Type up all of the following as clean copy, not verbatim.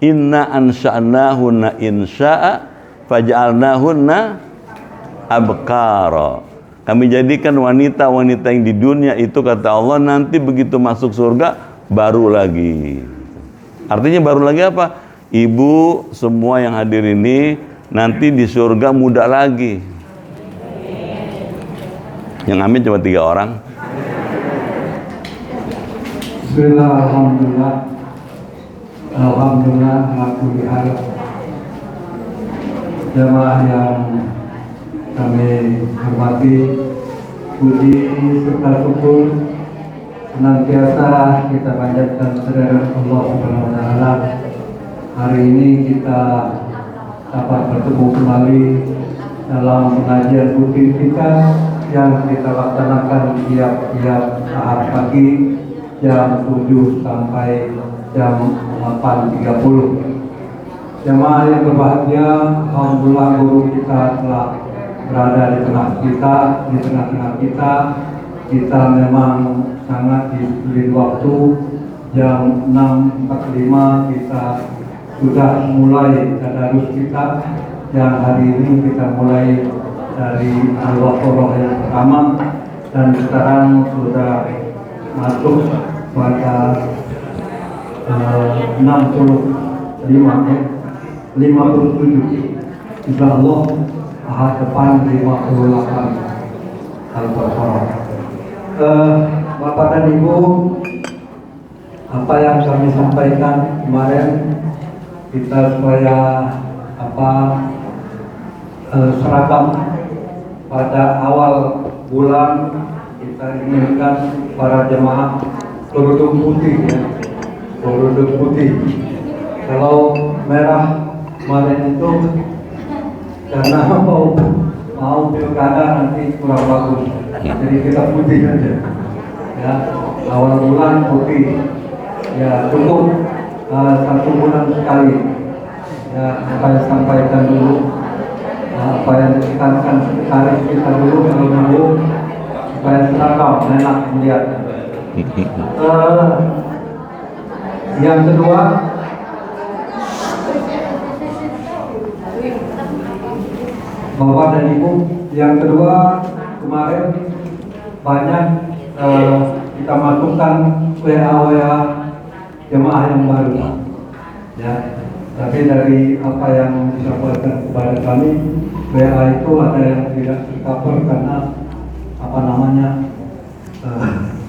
inna ansha'nahunna insya'a faj'alnahunna abkara. Kami jadikan wanita-wanita yang di dunia itu, kata Allah, nanti begitu masuk surga baru lagi. Artinya baru lagi apa? Ibu semua yang hadir ini nanti di surga muda lagi. Yang amin cuma 3 orang. Bismillah, alhamdulillah. Alhamdulillah, alhamdulillah. Jemaah yang kami hormati, puji serta syukur senantiasa kita panjatkan kehadirat Allah Subhanahu wa taala. Hari ini kita dapat bertemu kembali dalam pengajian rutin kita yang kita laksanakan tiap-tiap Ahad pagi jam 7 sampai jam 8.30. Jemaah yang berbahagia, alhamdulillah guru kita telah berada di tengah-tengah kita. Kita memang sangat diberi waktu. Jam 6.45 kita sudah mulai tadarus kita, yang hari ini kita mulai dari Al-Baqarah yang pertama, dan sekarang sudah masuk pada 57. Insyaallah Ahad depan 58 Al-Baqarah. Bapak dan Ibu, apa yang kami sampaikan kemarin, kita supaya seragam pada awal bulan kita inginkan para jemaah berudung putih, ya, berudung putih. Kalau merah kemarin itu karena mau pilkada nanti kurang bagus, jadi kita putih aja, ya, awal bulan putih, ya, cukup 1 bulan sekali, ya. Saya sampaikan dulu apa yang ditekankan sekretaris kita dulu kalau mau, supaya seragam enak melihat. Yang kedua, Bapak dan Ibu, yang kedua, kemarin banyak kita masukkan WA jemaah yang baru, ya. Tapi dari apa yang disampaikan kepada kami, WA itu ada yang tidak tercover karena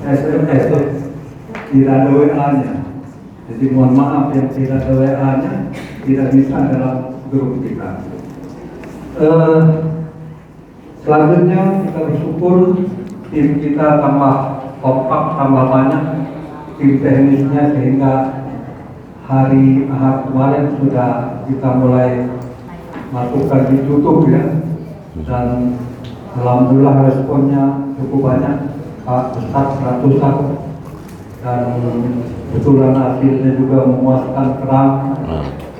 SMS tidak ada WA-nya. Jadi mohon maaf yang tidak ada WA-nya tidak bisa dalam grup kita. Selanjutnya kita bersyukur tim kita tambah kompak, tambah banyak tim teknisnya, sehingga hari Ahad kemarin sudah kita mulai masukkan di YouTube, ya, dan alhamdulillah responnya cukup banyak, Pak Ustaz, ratusan, dan kebetulan hasilnya juga memuaskan, terang,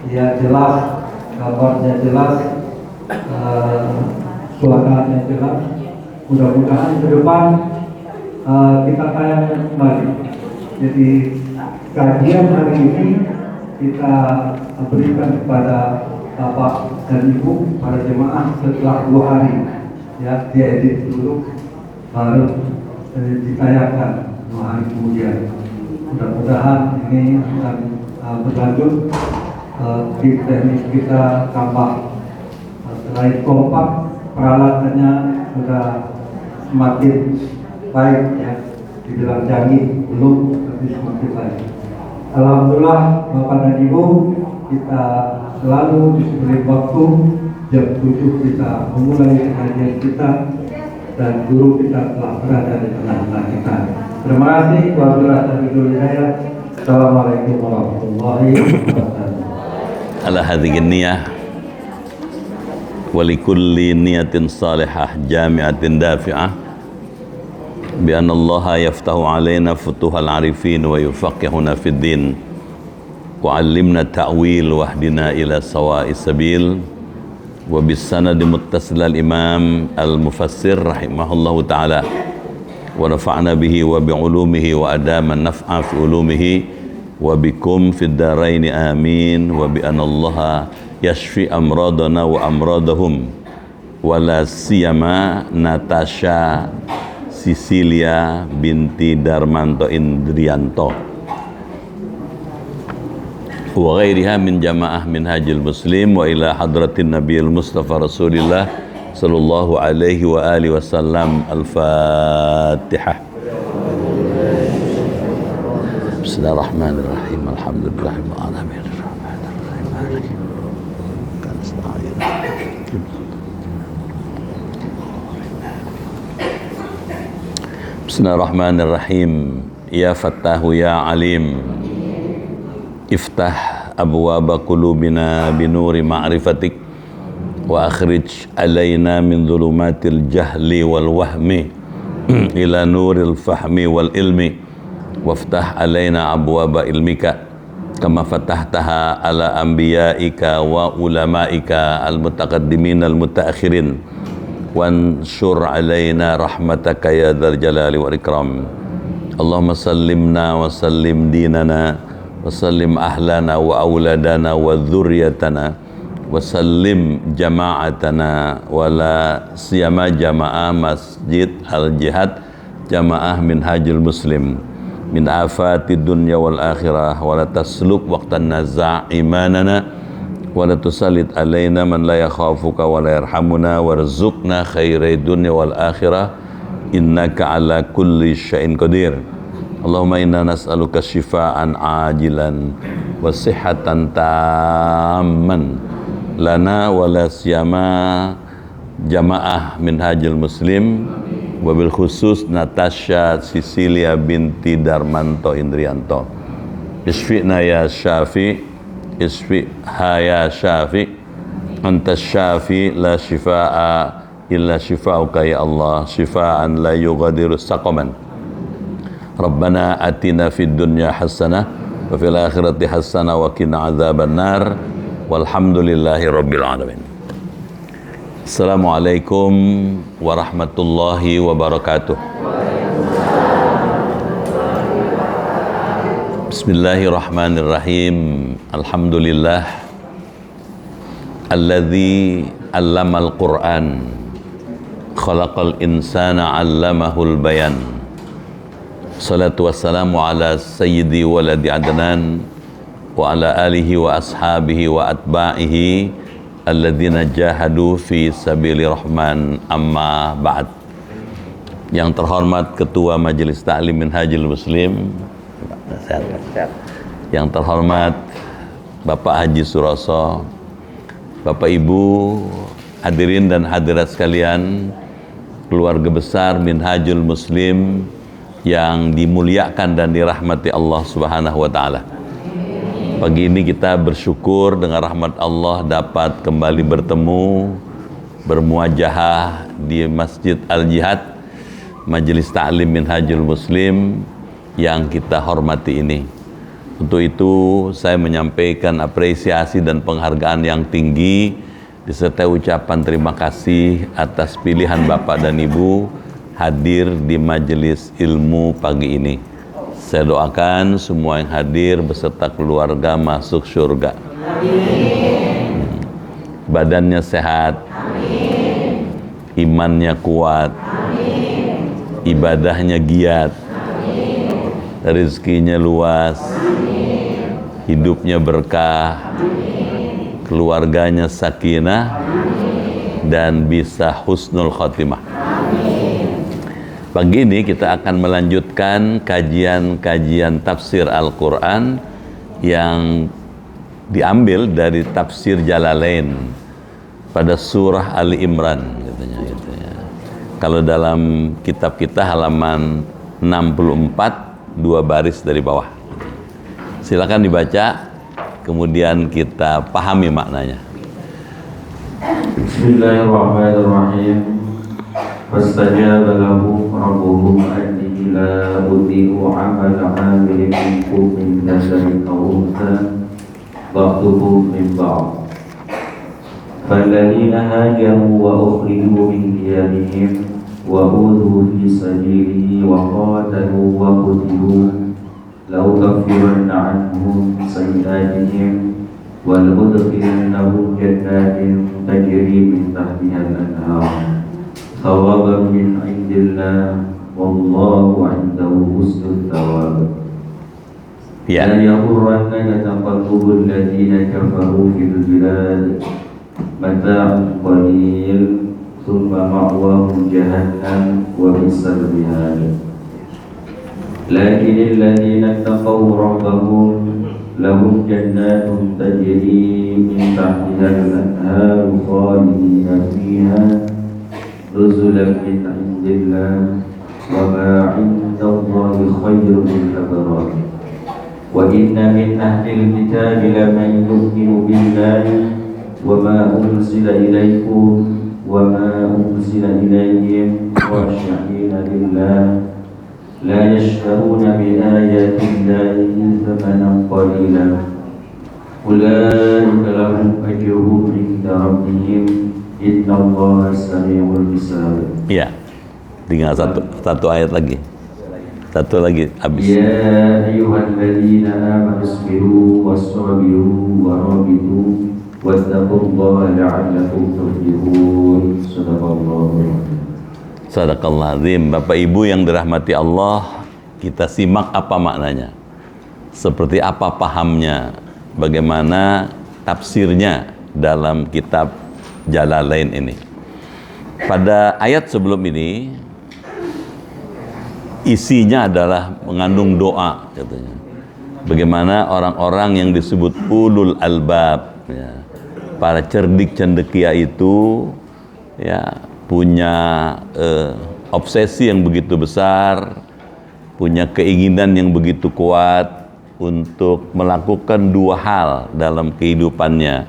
ya, jelas, gambarnya jelas, suaranya jelas. Mudah-mudahan ke depan kita tayangkan kembali. Jadi kajian hari ini kita berikan kepada Bapak dan Ibu para jemaah setelah 2 hari, ya, diedit dulu baru ditayangkan 2 hari kemudian. Mudah-mudahan ini akan berlanjut. Tim teknis kita tambah selain kompak, peralatannya sudah semakin baik, ya, dibilang canggih belum, tapi semakin baik. Alhamdulillah Bapak dan Ibu, kita selalu diberi waktu jam 7 kita memulai pengajian kita, dan guru kita telah berada di tengah-tengah kita. Terima kasih. Wabillahi hidayah. Assalamualaikum warahmatullahi wabarakatuh. Ala hadhihi niyah wa likulli niyatin salihah jami'atin dafi'ah bi anna Allah yaftahu alaina futuhal arifin wa yufaqihuna fid din wa 'allimna ta'wil wa hdina ila sawa'is sabil wa bis sanad muttasil al imam al mufassir rahimahullahu ta'ala wa nafa'na bihi wa bi ulumihi wa adama naf'a fi ulumihi wa bikum fid daraini amin wa bi anallaha yashfi amradana wa amradahum wala siyama Natasha Sisilia binti Darmanto Indrianto wa ghairiha min jamaah minhajil muslim wa ila hadratin nabiyil mustafa rasulillah sallallahu alaihi wa alihi wasallam. Al-Fatihah. Bismillahirrahmanirrahim. Alhamdulillahirabbil alamin. Bismillahirrahmanirrahim. Ya Fattahu ya Alim, iftah abwaba qulubina binuri ma'rifatik wa akhrij alaina min dhulumatil jahli wal wahmi ila nuril fahmi wal ilmi waftah alaina abwaba ilmika kama fatahtaha ala anbiyaika wa ulamaika al mutaqaddimin al mutaakhirin wansur alaina rahmataka ya dzal jalali wal ikram. Allahumma sallimna wa sallim dinana wa sallim ahlana wa auladana wa dzurriyyatana wa sallim jama'atana wa la siyama jama'ah masjid al-jihad jama'ah minhajul muslim min afati dunya wal akhirah wa la tasluk waqtan naza' imanana wa la tusallit alaina man la yakhafuka wa la yarhamuna warzuqna khairai dunya wal akhirah innaka ala kulli syai'in qadir. Allahumma inna nas'aluka syifaan ajilan wa sihhatan tamman lana wa la siyama jamaah minhajul muslim wabil khusus Natasha Sisilia binti Darmanto Indrianto. Isfi'na ya Syafi, isfi'ha ya Syafi, anta Syafi la shifaa'a illa shifa'uka ya Allah, shifaan la yughadiru saqaman. Rabbana atina fid dunya hasanah wa fil akhirati hasanah wa qina adzaban nar walhamdulillahi rabbil alamin. Assalamualaikum warahmatullahi wabarakatuh. Bismillahirrahmanirrahim. Alhamdulillah alladzi allamal Qur'an khalaqal insana 'allamahul bayan. Salatu wassalamu ala sayyidi waladi adnan wa ala alihi wa ashabihi wa atba'ihi alladzina jahadu fi sabili rahman amma ba'd. Yang terhormat Ketua Majelis Ta'lim Minhajul Muslim, yang terhormat Bapak Haji Suroso, Bapak Ibu hadirin dan hadirat sekalian, keluarga besar Minhajul Muslim yang dimuliakan dan dirahmati Allah Subhanahu wa taala. Pagi ini kita bersyukur dengan rahmat Allah dapat kembali bertemu, bermuajahah di Masjid Al-Jihad, Majelis Ta'lim Minhajul Muslim yang kita hormati ini. Untuk itu saya menyampaikan apresiasi dan penghargaan yang tinggi disertai ucapan terima kasih atas pilihan Bapak dan Ibu hadir di majelis ilmu pagi ini. Saya doakan semua yang hadir beserta keluarga masuk surga. Amin. Badannya sehat. Amin. Imannya kuat. Amin. Ibadahnya giat. Amin. Rezekinya luas. Amin. Hidupnya berkah. Amin. Keluarganya sakinah. Amin. Dan bisa husnul khotimah. Pagi ini kita akan melanjutkan kajian-kajian tafsir Al-Quran yang diambil dari tafsir Jalalain pada surah Ali Imran katanya, gitu ya. Kalau dalam kitab kita halaman 64, 2 baris dari bawah. Silakan dibaca, kemudian kita pahami maknanya. Bismillahirrahmanirrahim. Fastajaba lahu rabbuhu anni la udhi'u 'amala 'amilin minkum min dhakarin aw untha ba'duhum min ba'd. Falladhina hajaru wa ukhriju min diyarihim wa udhu fi sabilihi wa qatalu wa qutilu لأكفرن عنهم سيئاتهم ولأدخلنهم جنات تجري من تحتها الأنهار ثوابا من عند الله والله عنده حسن الثواب. Ya. لا يغرنك تقلب الذين كفروا في البلاد متاع قليل ثم مأواهم جهنم وبئس المهاد. لكن الذين اتقوا ربهم لهم جنات تجري من تحتها الأنهار خالدين فيها نزلا من عند الله وما عند الله خير للأبرار. وإن من أهل الكتاب لمن يؤمن بالله وما أنزل إليكم وما أنزل إليهم خاشعين لله لا يشترون بآيات الله ثمنا قليلا أولئك لهم أجرهم عند ربهم إن الله سميع الحساب. Ya, tinggal satu ayat lagi. Satu lagi habis. يا أيها الذين آمنوا اصبروا وصابروا ورابطوا واتقوا الله لعلكم تفلحون. صدق الله العظيم. Sadaqallah azim. Bapak Ibu yang dirahmati Allah, kita simak apa maknanya, seperti apa pahamnya, bagaimana tafsirnya dalam kitab Jalalain ini. Pada ayat sebelum ini isinya adalah mengandung doa, katanya. Bagaimana orang-orang yang disebut ulul albab, ya, para cerdik cendekia itu, ya, punya obsesi yang begitu besar, punya keinginan yang begitu kuat untuk melakukan dua hal dalam kehidupannya.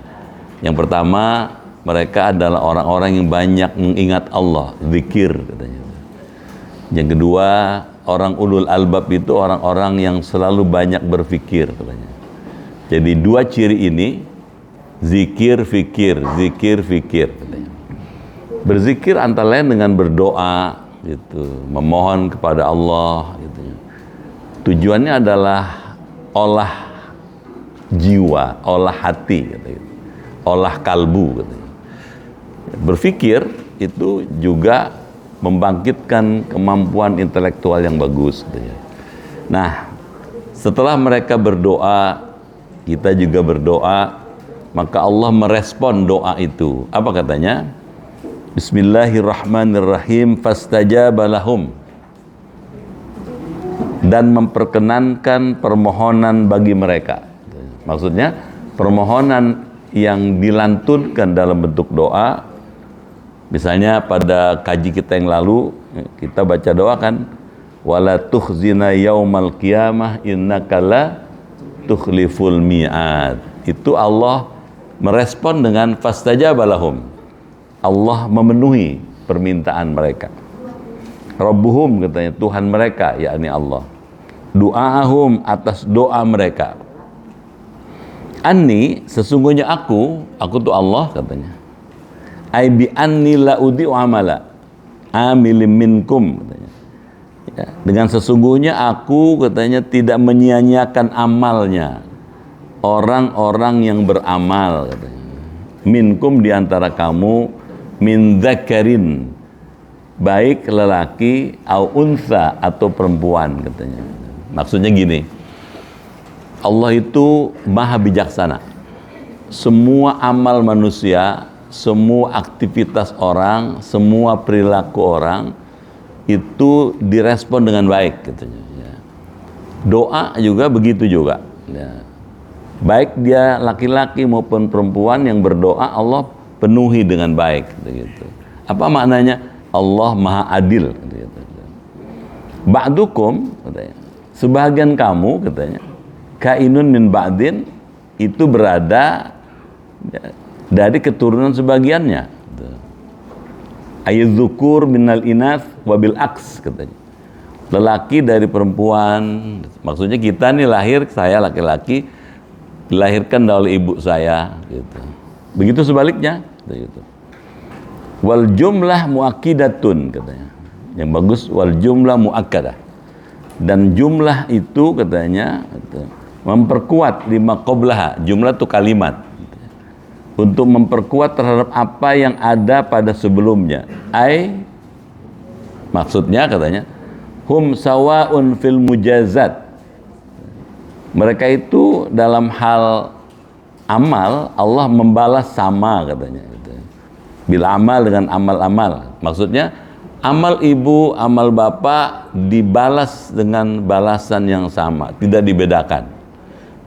Yang pertama, mereka adalah orang-orang yang banyak mengingat Allah, zikir, katanya. Yang kedua, orang ulul albab itu orang-orang yang selalu banyak berfikir, katanya. Jadi dua ciri ini, zikir, fikir, zikir, fikir, katanya. Berzikir antara lain dengan berdoa, gitu, memohon kepada Allah, gitu. Tujuannya adalah olah jiwa, olah hati, katanya. Olah kalbu, katanya. Berfikir itu juga membangkitkan kemampuan intelektual yang bagus, katanya. Nah, setelah mereka berdoa, kita juga berdoa, maka Allah merespon doa itu. Apa katanya? Bismillahirrahmanirrahim, fastajaba lahum, dan memperkenankan permohonan bagi mereka. Maksudnya permohonan yang dilantunkan dalam bentuk doa. Misalnya pada kaji kita yang lalu, kita baca doa kan, wala tukhzina yaumal qiyamah innaka la tukhliful mi'ad. Itu Allah merespon dengan fastajaba lahum. Allah memenuhi permintaan mereka. Rabbuhum, katanya, Tuhan mereka, yakni Allah. Du'ahum, atas doa mereka. Anni, sesungguhnya aku tuh Allah, katanya. Ai bi anni la udi'u amala amilim minkum, katanya. Ya, dengan sesungguhnya aku, katanya, tidak menyia-nyiakan amalnya orang-orang yang beramal, katanya. Minkum, diantara kamu, min dzakarin, baik lelaki, au unsa, atau perempuan, katanya. Maksudnya gini, Allah itu maha bijaksana. Semua amal manusia, semua aktivitas orang, semua perilaku orang itu direspon dengan baik, katanya. Ya. Doa juga begitu juga. Ya. Baik dia laki-laki maupun perempuan yang berdoa, Allah penuhi dengan baik, gitu. Apa maknanya? Allah maha adil, gitu. Ba'dukum, katanya, sebagian kamu, katanya, kainun min ba'din, itu berada dari keturunan sebagiannya. Ayyudzukur minal inas wabil aks, katanya. Lelaki dari perempuan, maksudnya kita nih lahir, saya laki-laki, dilahirkan oleh ibu saya, gitu. Begitu sebaliknya, gitu. Wal jumlah muakkidatun, katanya. Yang bagus wal jumlah muakkadah. Dan jumlah itu katanya memperkuat lima qablaha, jumlah itu kalimat, untuk memperkuat terhadap apa yang ada pada sebelumnya. Maksudnya katanya hum sawaun fil mujazat, mereka itu dalam hal amal Allah membalas sama katanya gitu. Bila amal dengan amal-amal, maksudnya amal ibu, amal bapak dibalas dengan balasan yang sama, tidak dibedakan.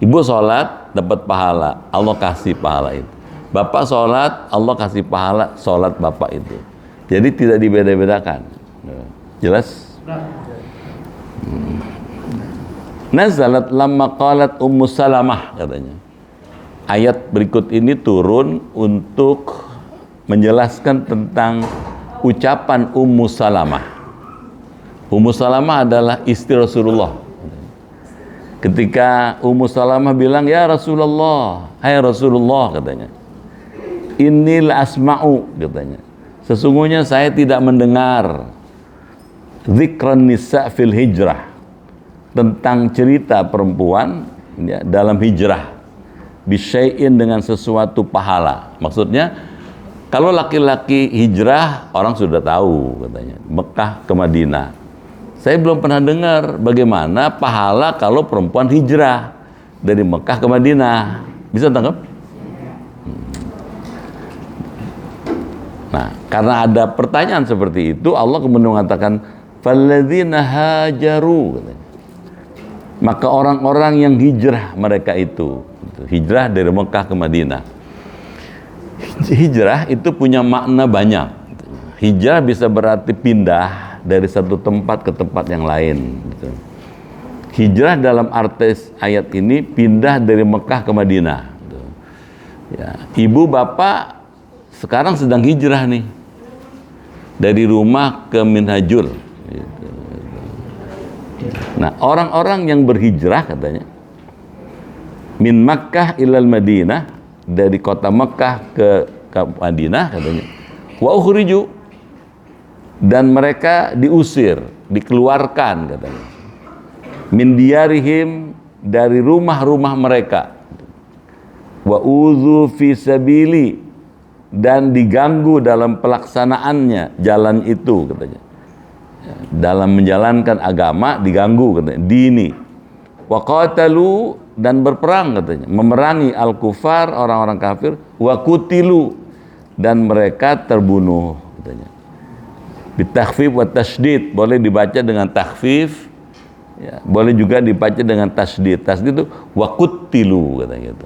Ibu sholat dapat pahala, Allah kasih pahala itu. Bapak sholat, Allah kasih pahala sholat bapak itu. Jadi tidak dibeda-bedakan. Jelas? Nazalat lamma qalat Ummu Salamah katanya. Ayat berikut ini turun untuk menjelaskan tentang ucapan Ummu Salamah. Ummu Salamah adalah istri Rasulullah. Ketika Ummu Salamah bilang, "Ya Rasulullah, hai Rasulullah," katanya, "Innil asma'u," katanya, "sesungguhnya saya tidak mendengar dzikran nisa fil hijrah, tentang cerita perempuan ya, dalam hijrah, bisyai'in dengan sesuatu pahala." Maksudnya kalau laki-laki hijrah orang sudah tahu katanya, Mekah ke Madinah. Saya belum pernah dengar bagaimana pahala kalau perempuan hijrah dari Mekah ke Madinah. Bisa tangkap? Nah, karena ada pertanyaan seperti itu, Allah kemudian mengatakan falladzina hajaru katanya. Maka orang-orang yang hijrah mereka itu, hijrah dari Mekah ke Madinah. Hijrah itu punya makna banyak. Hijrah bisa berarti pindah dari satu tempat ke tempat yang lain. Hijrah dalam arti ayat ini pindah dari Mekah ke Madinah. Ya, ibu bapak sekarang sedang hijrah nih dari rumah ke Minhajul. Nah, orang-orang yang berhijrah katanya min Makkah ilal Madinah, dari kota Mekah ke Madinah katanya, wa ukhriju, dan mereka diusir, dikeluarkan katanya, min diyarihim, dari rumah-rumah mereka, wa udzu fi sabili, dan diganggu dalam pelaksanaannya jalan itu katanya, dalam menjalankan agama diganggu katanya, dini, wa qatalu, dan berperang katanya, memerangi al-kufar, orang-orang kafir, wa kutilu, dan mereka terbunuh katanya. Bitakhfif wa tasydid, boleh dibaca dengan takhfif ya, boleh juga dibaca dengan tasydid. Tasydid itu wa kutilu katanya gitu.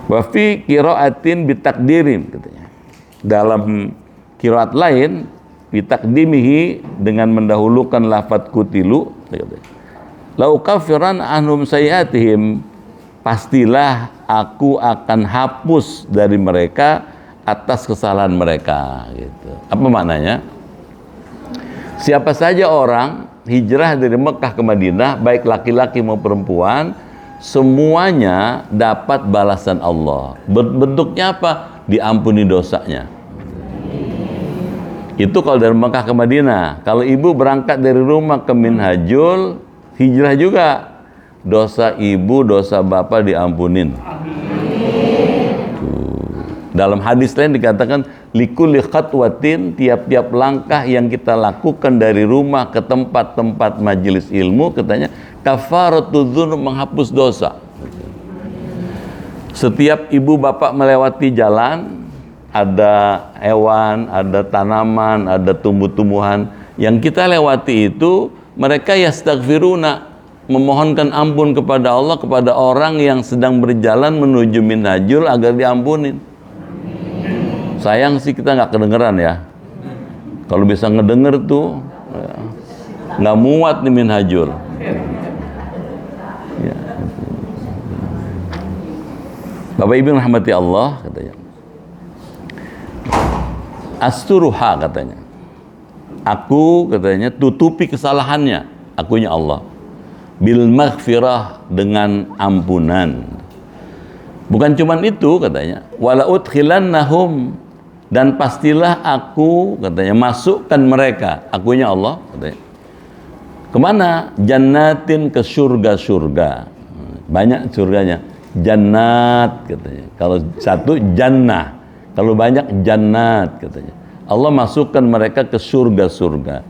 Wa fi qiraatin bitakdirin katanya. Dalam qiraat lain bitakdimihi, dengan mendahulukan lafaz kutilu katanya. Lau kafiran anhum sayiatihim, pastilah aku akan hapus dari mereka atas kesalahan mereka gitu. Apa maknanya? Siapa saja orang hijrah dari Mekah ke Madinah, baik laki-laki maupun perempuan, semuanya dapat balasan Allah. Bentuknya apa? Diampuni dosanya. Itu kalau dari Mekah ke Madinah. Kalau ibu berangkat dari rumah ke Minhajul, hijrah juga, dosa ibu, dosa bapak diampunin. Dalam hadis lain dikatakan likulli khatwatin, tiap-tiap langkah yang kita lakukan dari rumah ke tempat-tempat majelis ilmu, katanya kafaratudz dzunub, menghapus dosa. Setiap ibu bapak melewati jalan, ada hewan, ada tanaman, ada tumbuh-tumbuhan yang kita lewati itu, mereka yastaghfiruna, memohonkan ampun kepada Allah, kepada orang yang sedang berjalan menuju Minhajul agar diampunin. Sayang sih kita nggak kedengeran ya. Kalau bisa ngedenger tuh nggak muat nih Minhajul. Ya. Bapak Ibu rahmati Allah katanya. Asturuha katanya. Aku katanya tutupi kesalahannya, akunya Allah. Bil maghfirah, dengan ampunan. Bukan cuman itu katanya. Wala udkhilannahum, dan pastilah aku katanya masukkan mereka, akunya Allah katanya, Kemana? Jannatin, ke surga-surga. Banyak surganya. Jannat katanya. Kalau satu jannah, kalau banyak jannat katanya. Allah masukkan mereka ke surga-surga.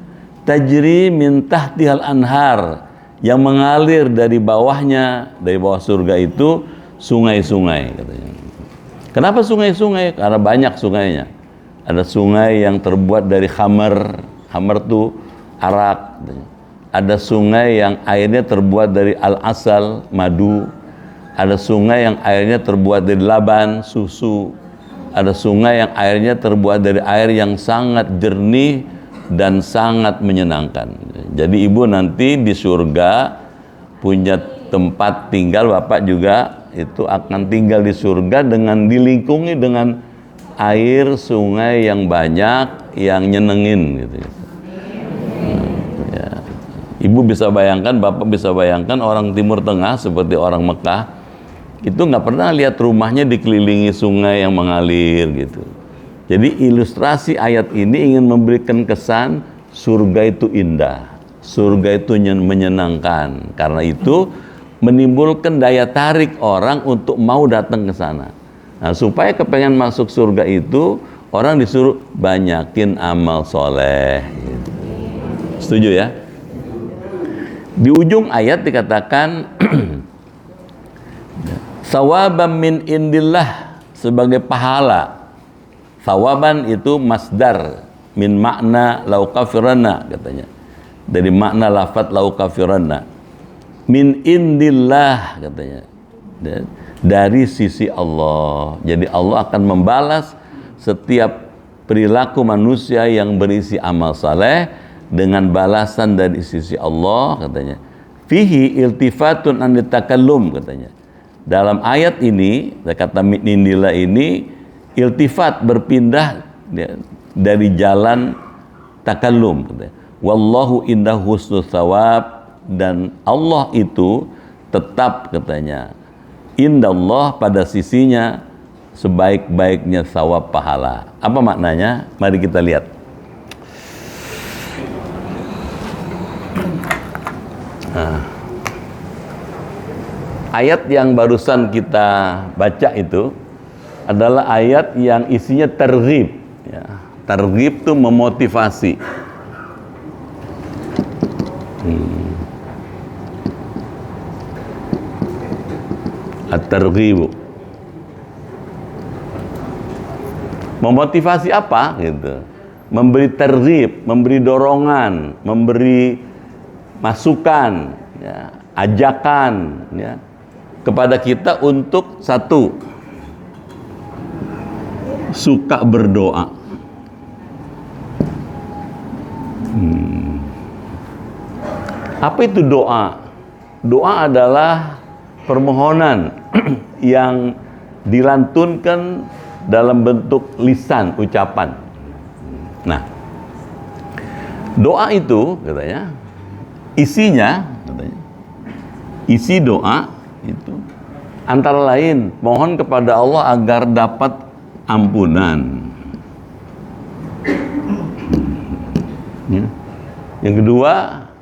Tajri min tahtihal anhar, yang mengalir dari bawahnya, dari bawah surga itu sungai-sungai katanya. Kenapa sungai-sungai? Karena banyak sungainya. Ada sungai yang terbuat dari khamar. Khamar itu arak katanya. Ada sungai yang airnya terbuat dari al-asal, madu. Ada sungai yang airnya terbuat dari laban, susu. Ada sungai yang airnya terbuat dari air yang sangat jernih dan sangat menyenangkan. Jadi ibu nanti di surga punya tempat tinggal, bapak juga itu akan tinggal di surga dengan dilingkungi dengan air sungai yang banyak, yang nyenengin gitu. Ibu bisa bayangkan, bapak bisa bayangkan orang Timur Tengah seperti orang Mekah itu nggak pernah lihat rumahnya dikelilingi sungai yang mengalir gitu. Jadi ilustrasi ayat ini ingin memberikan kesan surga itu indah, surga itu menyenangkan. Karena itu menimbulkan daya tarik orang untuk mau datang ke sana. Nah, supaya kepengen masuk surga itu orang disuruh banyakin amal soleh. Gitu. Setuju ya? Di ujung ayat dikatakan sawaban min indillah, sebagai pahala. Sawaban itu masdar min makna laukafiranna katanya. Dari makna lafaz laukafiranna. Min indillah katanya. Dari sisi Allah. Jadi Allah akan membalas setiap perilaku manusia yang berisi amal saleh dengan balasan dari sisi Allah katanya. Fihi iltifatun an takallum katanya. Dalam ayat ini, kata min indillah ini iltifat, berpindah dari jalan takallum katanya. Wallahu indahu husnul thawab, dan Allah itu tetap katanya indallah, pada sisinya sebaik-baiknya thawab pahala. Apa maknanya? Mari kita lihat. Ayat yang barusan kita baca itu adalah ayat yang isinya targhib. Ya. Targhib itu memotivasi. At-targhib. Memotivasi apa? Gitu. Memberi targhib, memberi dorongan, memberi masukan, ya, ajakan, ya, kepada kita untuk satu, suka berdoa. Apa itu doa? Doa adalah permohonan yang dilantunkan dalam bentuk lisan, ucapan. Nah, doa itu katanya isinya, katanya, isi doa itu antara lain mohon kepada Allah agar dapat ampunan. Ya. Yang kedua,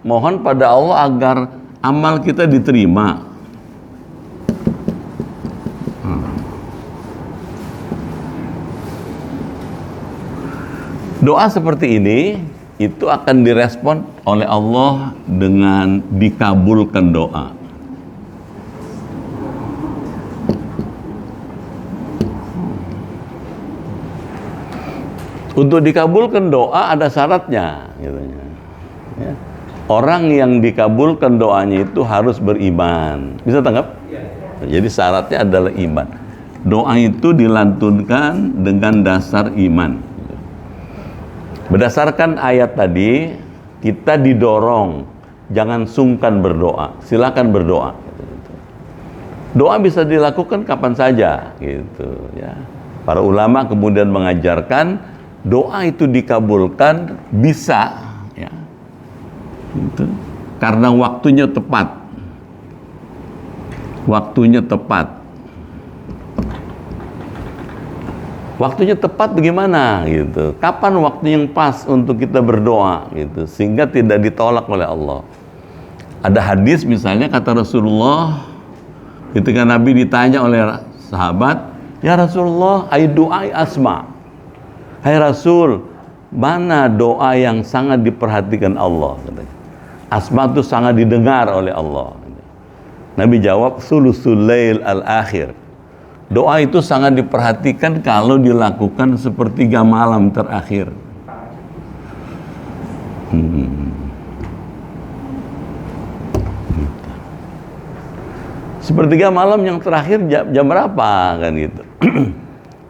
mohon pada Allah agar amal kita diterima. Doa seperti ini itu akan direspon oleh Allah dengan dikabulkan doa. Untuk dikabulkan doa ada syaratnya, gitu ya. Orang yang dikabulkan doanya itu harus beriman. Bisa tanggap? Jadi syaratnya adalah iman. Doa itu dilantunkan dengan dasar iman. Berdasarkan ayat tadi, kita didorong jangan sungkan berdoa. Silakan berdoa. Doa bisa dilakukan kapan saja, gitu ya. Para ulama kemudian mengajarkan doa itu dikabulkan bisa, ya, gitu, karena waktunya tepat. Waktunya tepat. Waktunya tepat bagaimana gitu? Kapan waktu yang pas untuk kita berdoa gitu sehingga tidak ditolak oleh Allah? Ada hadis misalnya kata Rasulullah, ketika Nabi ditanya oleh sahabat, ya Rasulullah, ay doa asma. Hai Rasul, mana doa yang sangat diperhatikan Allah? Asma itu sangat didengar oleh Allah. Nabi jawab, sulusul lail al-akhir. Doa itu sangat diperhatikan kalau dilakukan sepertiga malam terakhir. Sepertiga malam yang terakhir jam berapa kan gitu.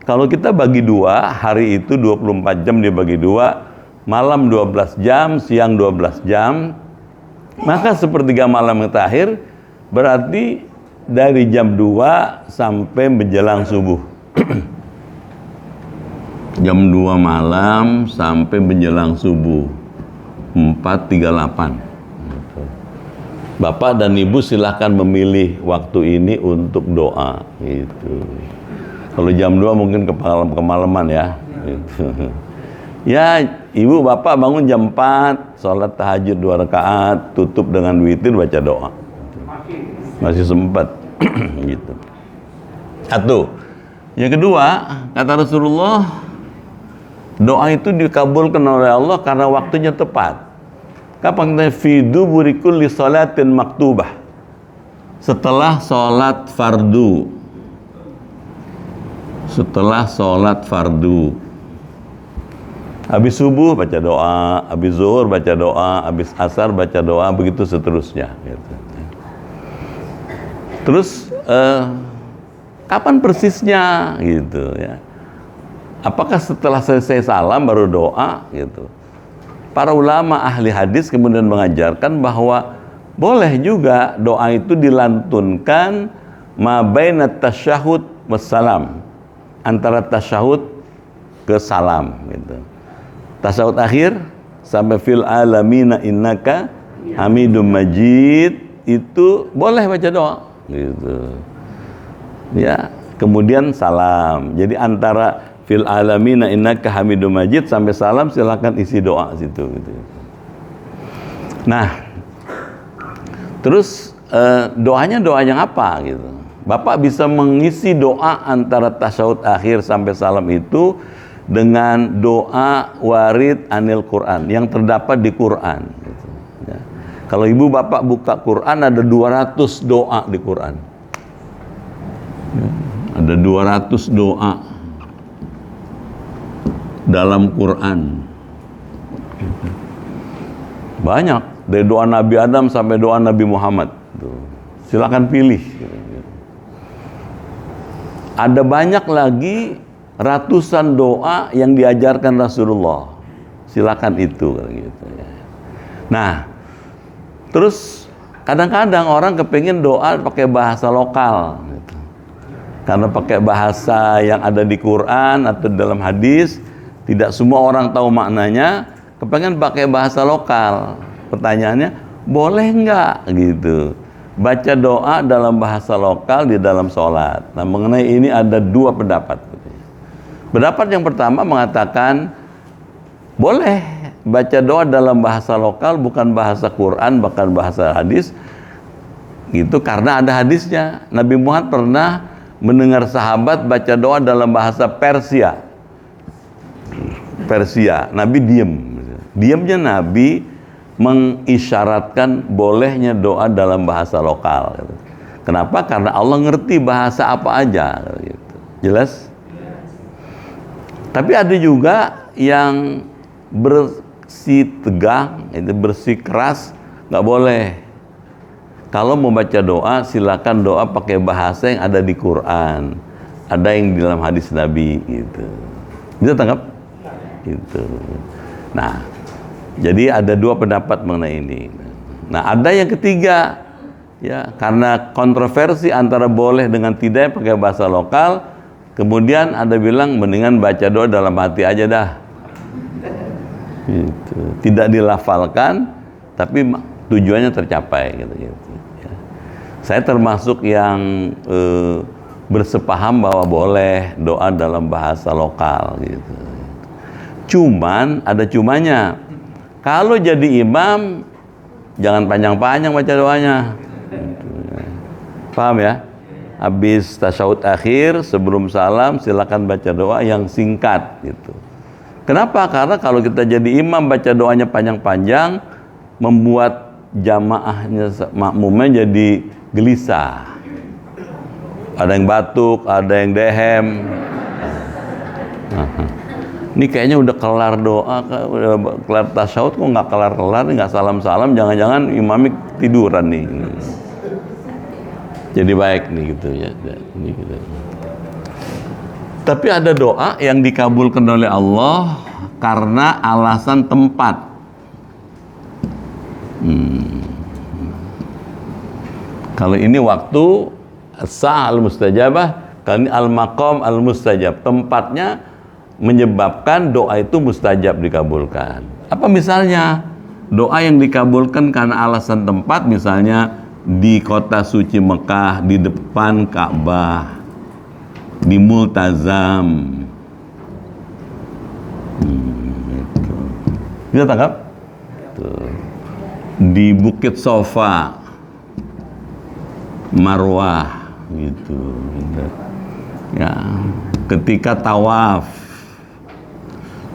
Kalau kita bagi dua, hari itu 24 jam dibagi dua, malam 12 jam, siang 12 jam, maka sepertiga malam yang terakhir berarti dari jam 2 sampai menjelang subuh. Jam 2 malam sampai menjelang subuh, 4:38. Bapak dan Ibu silahkan memilih waktu ini untuk doa gitu. Kalau jam 2 mungkin kemalaman ya gitu. Ya Ibu Bapak bangun jam 4, sholat tahajud 2 rakaat, tutup dengan witir, baca doa. Masih sempat gitu. Satu. Yang kedua, kata Rasulullah, doa itu dikabulkan oleh Allah karena waktunya tepat. Kapan kita fi duburi kulli salatin maktubah, setelah sholat fardu, habis subuh baca doa, habis zuhur baca doa, habis asar baca doa, begitu seterusnya gitu. Terus kapan persisnya gitu ya? Apakah setelah selesai salam baru doa gitu? Para ulama ahli hadis kemudian mengajarkan bahwa boleh juga doa itu dilantunkan ma baina tasyahud wassalam, antara tasyahud ke salam gitu. Tasyahud akhir sampai fil alamina innaka hamidum majid itu boleh baca doa gitu. Ya, kemudian salam. Jadi antara fil alamina innaka hamidum majid sampai salam silakan isi doa situ gitu. Nah, terus doanya doa yang apa gitu. Bapak bisa mengisi doa antara tasyahud akhir sampai salam itu dengan doa warid anil Quran yang terdapat di Quran gitu. Ya. Kalau Ibu Bapak buka Quran ada 200 doa di Quran. Ya. Ada 200 doa dalam Quran. Banyak, dari doa Nabi Adam sampai doa Nabi Muhammad. Silakan pilih. Ada banyak lagi ratusan doa yang diajarkan Rasulullah. Silakan itu gitu ya. Nah, terus kadang-kadang orang kepingin doa pakai bahasa lokal gitu. Karena pakai bahasa yang ada di Quran atau dalam hadis, tidak semua orang tahu maknanya, kepengen pakai bahasa lokal. Pertanyaannya, boleh nggak gitu baca doa dalam bahasa lokal di dalam sholat? Nah, mengenai ini ada dua pendapat. Pendapat yang pertama mengatakan boleh baca doa dalam bahasa lokal, bukan bahasa Quran, bahkan bahasa hadis gitu, karena ada hadisnya. Nabi Muhammad pernah mendengar sahabat baca doa dalam bahasa Persia. Nabi diamnya Nabi mengisyaratkan bolehnya doa dalam bahasa lokal. Kenapa? Karena Allah ngerti bahasa apa aja gitu. Jelas? Tapi ada juga yang bersitegang, itu bersikeras, nggak boleh. Kalau mau baca doa, silakan doa pakai bahasa yang ada di Quran, ada yang di dalam hadis Nabi gitu. Bisa tangkap? Gitu. Nah, jadi ada dua pendapat mengenai ini. Nah, ada yang ketiga, ya, karena kontroversi antara boleh dengan tidak pakai bahasa lokal, kemudian ada bilang mendingan baca doa dalam hati aja dah. Gitu. Tidak dilafalkan, tapi tujuannya tercapai. Gitu. Ya. Saya termasuk yang bersepaham bahwa boleh doa dalam bahasa lokal. Gitu. Cuman ada cumanya. Kalau jadi imam Jangan panjang-panjang baca doanya. Paham ya? Habis tasyahud akhir sebelum salam silakan baca doa yang singkat gitu. Kenapa? Karena kalau kita jadi imam baca doanya panjang-panjang membuat jamaahnya makmumnya jadi gelisah. Ada yang batuk, ada yang dehem. Ini kayaknya udah kelar doa, udah kelar tasyahud kok nggak kelar-kelar, nggak salam-salam, jangan-jangan imamnya tiduran nih. Jadi baik nih gitu ya. Ini gitu. Tapi ada doa yang dikabulkan oleh Allah karena alasan tempat. Kalau ini waktu as-sa'ah al-mustajabah, kalau ini al-maqam al-mustajab, tempatnya menyebabkan doa itu mustajab dikabulkan. Apa misalnya? Doa yang dikabulkan karena alasan tempat, misalnya di kota suci Mekah, di depan Ka'bah, di Multazam. Gitu. Bisa tangkap? Tuh. Di Bukit Sofa, Marwah, gitu. Ya, ketika tawaf,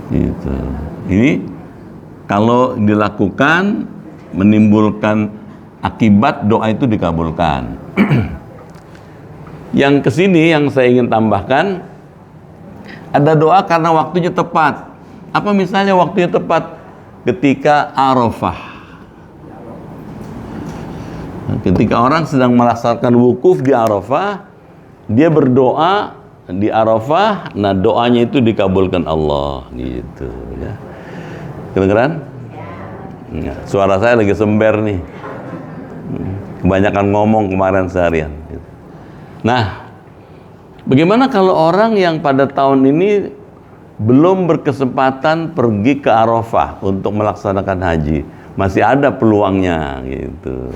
gitu. Ini kalau dilakukan menimbulkan akibat doa itu dikabulkan. Yang kesini yang saya ingin tambahkan, ada doa karena waktunya tepat. Apa misalnya waktunya tepat? Ketika Arafah. Ketika orang sedang melaksanakan wukuf di Arafah, dia berdoa di Arafah, nah doanya itu dikabulkan Allah, gitu ya. Kedengeran? Ya, suara saya lagi sember nih. Kebanyakan ngomong kemarin seharian. Nah, bagaimana kalau orang yang pada tahun ini belum berkesempatan pergi ke Arafah untuk melaksanakan haji? Masih ada peluangnya gitu.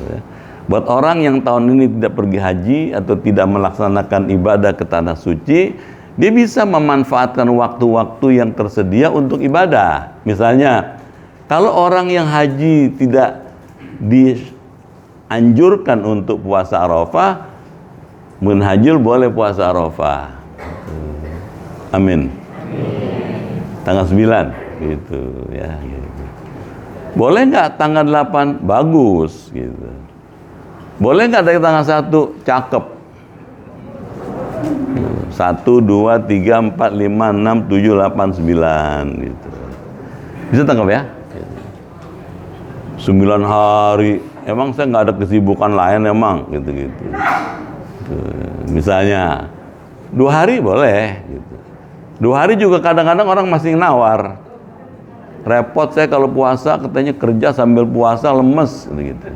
Buat orang yang tahun ini tidak pergi haji atau tidak melaksanakan ibadah ke tanah suci, dia bisa memanfaatkan waktu-waktu yang tersedia untuk ibadah. Misalnya, kalau orang yang haji tidak dianjurkan untuk puasa Arafah, munhajil boleh puasa Arafah. Amin. Tanggal 9 gitu ya. Gitu. Boleh nggak tanggal 8? Bagus gitu. Boleh nggak dari tanggal 1? Cakep. 1, 2, 3, 4, 5, 6, 7, 8, 9 gitu. Bisa tangkap ya? 9 hari. Emang saya nggak ada kesibukan lain emang gitu-gitu. Misalnya 2 hari boleh gitu. 2 hari juga kadang-kadang orang masih nawar. Repot saya kalau puasa, katanya kerja sambil puasa lemes gitu.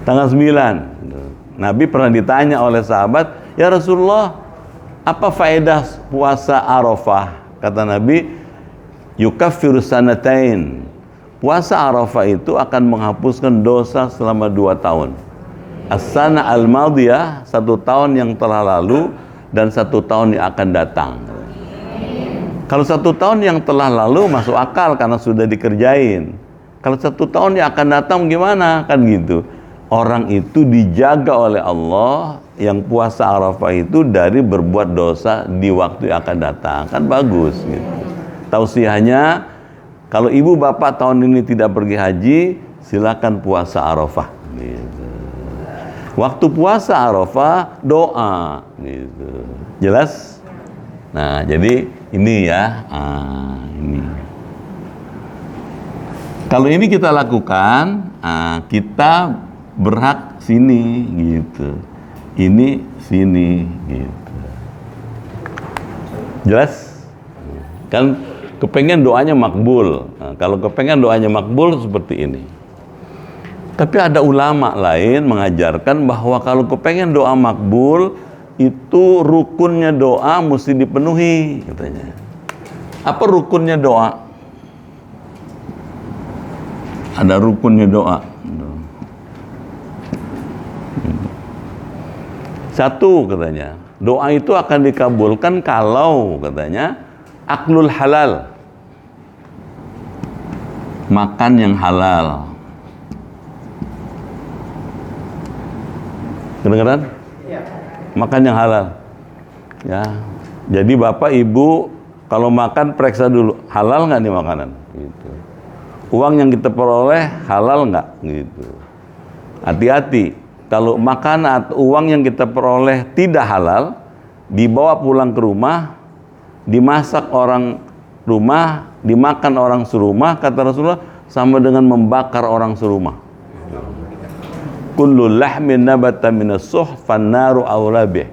Tanggal 9. Nabi pernah ditanya oleh sahabat, "Ya Rasulullah, apa faedah puasa Arafah?" Kata Nabi, "Yukaffiru sanatain." Puasa Arafah itu akan menghapuskan dosa selama 2 tahun. As-sana al-madiyah, 1 tahun yang telah lalu dan 1 tahun yang akan datang. Kalau 1 tahun yang telah lalu masuk akal karena sudah dikerjain. Kalau 1 tahun yang akan datang gimana? Kan gitu. Orang itu dijaga oleh Allah yang puasa Arafah itu dari berbuat dosa di waktu yang akan datang. Kan bagus gitu. Tausiahnya, kalau ibu bapak tahun ini tidak pergi haji, silakan puasa Arafah gitu. Waktu puasa Arafah doa gitu. Jelas? Nah, jadi ini ya, ini. Kalau ini kita lakukan, kita berhak sini gitu. Ini sini gitu. Jelas? Kan kepengen doanya makbul. Nah, kalau kepengen doanya makbul seperti ini. Tapi ada ulama lain mengajarkan bahwa kalau kepengen doa makbul, itu rukunnya doa mesti dipenuhi katanya. Apa rukunnya doa? Ada rukunnya doa. 1 katanya, doa itu akan dikabulkan kalau katanya aklul halal, makan yang halal. Kedengeran? Makan yang halal. Ya. Jadi bapak ibu kalau makan periksa dulu halal nggak nih makanan. Gitu. Uang yang kita peroleh halal nggak? Gitu. Hati-hati. Kalau makanan atau uang yang kita peroleh tidak halal, dibawa pulang ke rumah, dimasak orang rumah, dimakan orang serumah, kata Rasulullah sama dengan membakar orang serumah. Kullu lahmin nabata minas suh fannaru aula bih.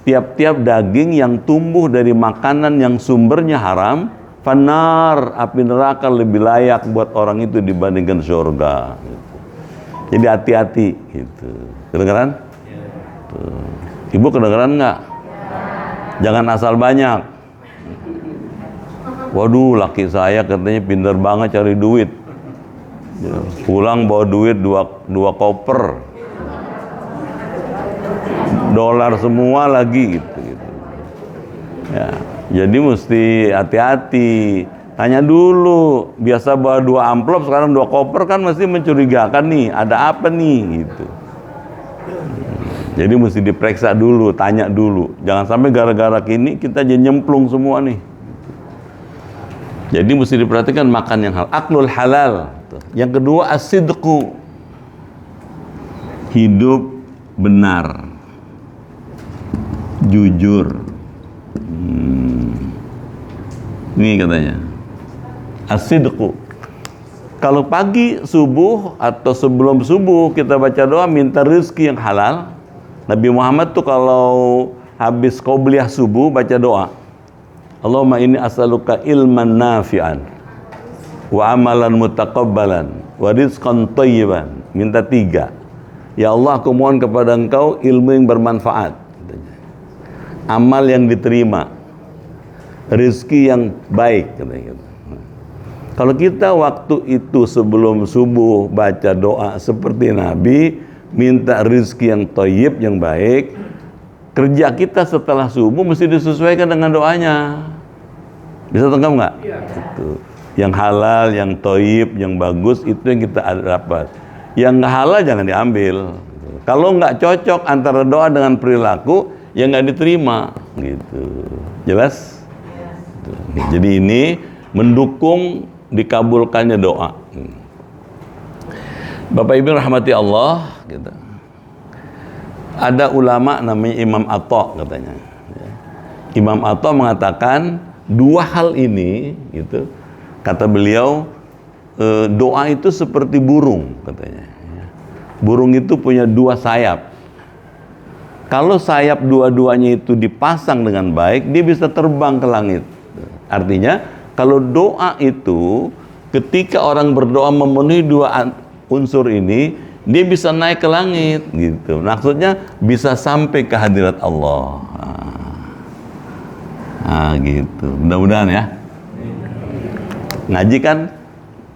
Tiap-tiap daging yang tumbuh dari makanan yang sumbernya haram, fannar, api neraka lebih layak buat orang itu dibandingkan surga. Jadi hati-hati gitu. Kedengeran? Tuh. Ibu kedengeran nggak? Jangan asal banyak. Waduh, laki saya katanya pintar banget cari duit. Pulang bawa duit dua koper. Dolar semua lagi gitu. Ya, jadi mesti hati-hati. Tanya dulu, biasa bawa 2 amplop, sekarang 2 koper kan mesti mencurigakan nih, ada apa nih gitu. Jadi mesti diperiksa dulu, tanya dulu. Jangan sampai gara-gara kini kita jadi nyemplung semua nih. Jadi mesti diperhatikan makan yang halal, aklul halal. Yang kedua as-sidqu, hidup benar, jujur. Ini katanya as-sidqu. Kalau pagi subuh atau sebelum subuh kita baca doa minta rezeki yang halal. Nabi Muhammad tuh kalau habis qobliyah subuh baca doa, Allahumma inni as'aluka ilman nafi'an wa amalan mutaqabbalan wa rizqan thayyiban. Minta 3. Ya Allah, aku mohon kepada Engkau ilmu yang bermanfaat, amal yang diterima, rezeki yang baik, katanya. Kalau kita waktu itu sebelum subuh baca doa seperti Nabi, minta rezeki yang thayyib, yang baik, kerja kita setelah subuh mesti disesuaikan dengan doanya. Bisa tangkap nggak? Iya. Itu. Yang halal, yang thayyib, yang bagus itu yang kita dapat. Yang nggak halal jangan diambil. Kalau nggak cocok antara doa dengan perilaku, ya nggak diterima. Gitu. Jelas? Yes. Jadi ini mendukung dikabulkannya doa. Bapak Ibu rahmati Allah, gitu. Ada ulama namanya Imam Atha katanya. Imam Atha mengatakan 2 hal ini, gitu. Kata beliau, doa itu seperti burung katanya. Burung itu punya 2 sayap. Kalau sayap dua-duanya itu dipasang dengan baik, dia bisa terbang ke langit. Artinya, kalau doa itu ketika orang berdoa memenuhi 2 unsur ini, dia bisa naik ke langit gitu. Maksudnya bisa sampai ke hadirat Allah. Gitu. Mudah-mudahan ya. Ngaji kan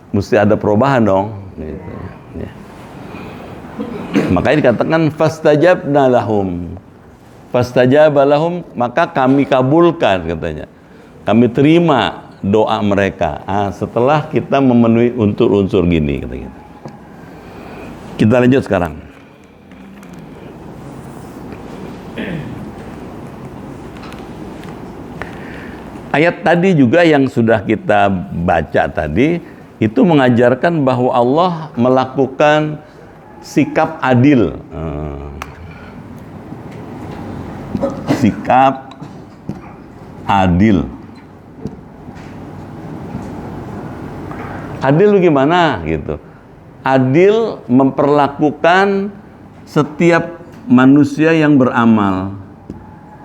mesti ada perubahan dong gitu. Ya. Makanya dikatakan fastajabna lahum. Fastajaba lahum, maka kami kabulkan katanya. Kami terima doa mereka. Setelah kita memenuhi unsur-unsur gini kata kita. Kita lanjut sekarang. Ayat tadi juga yang sudah kita baca tadi itu mengajarkan bahwa Allah melakukan sikap adil. Sikap adil. Adil gimana gitu? Adil memperlakukan setiap manusia yang beramal,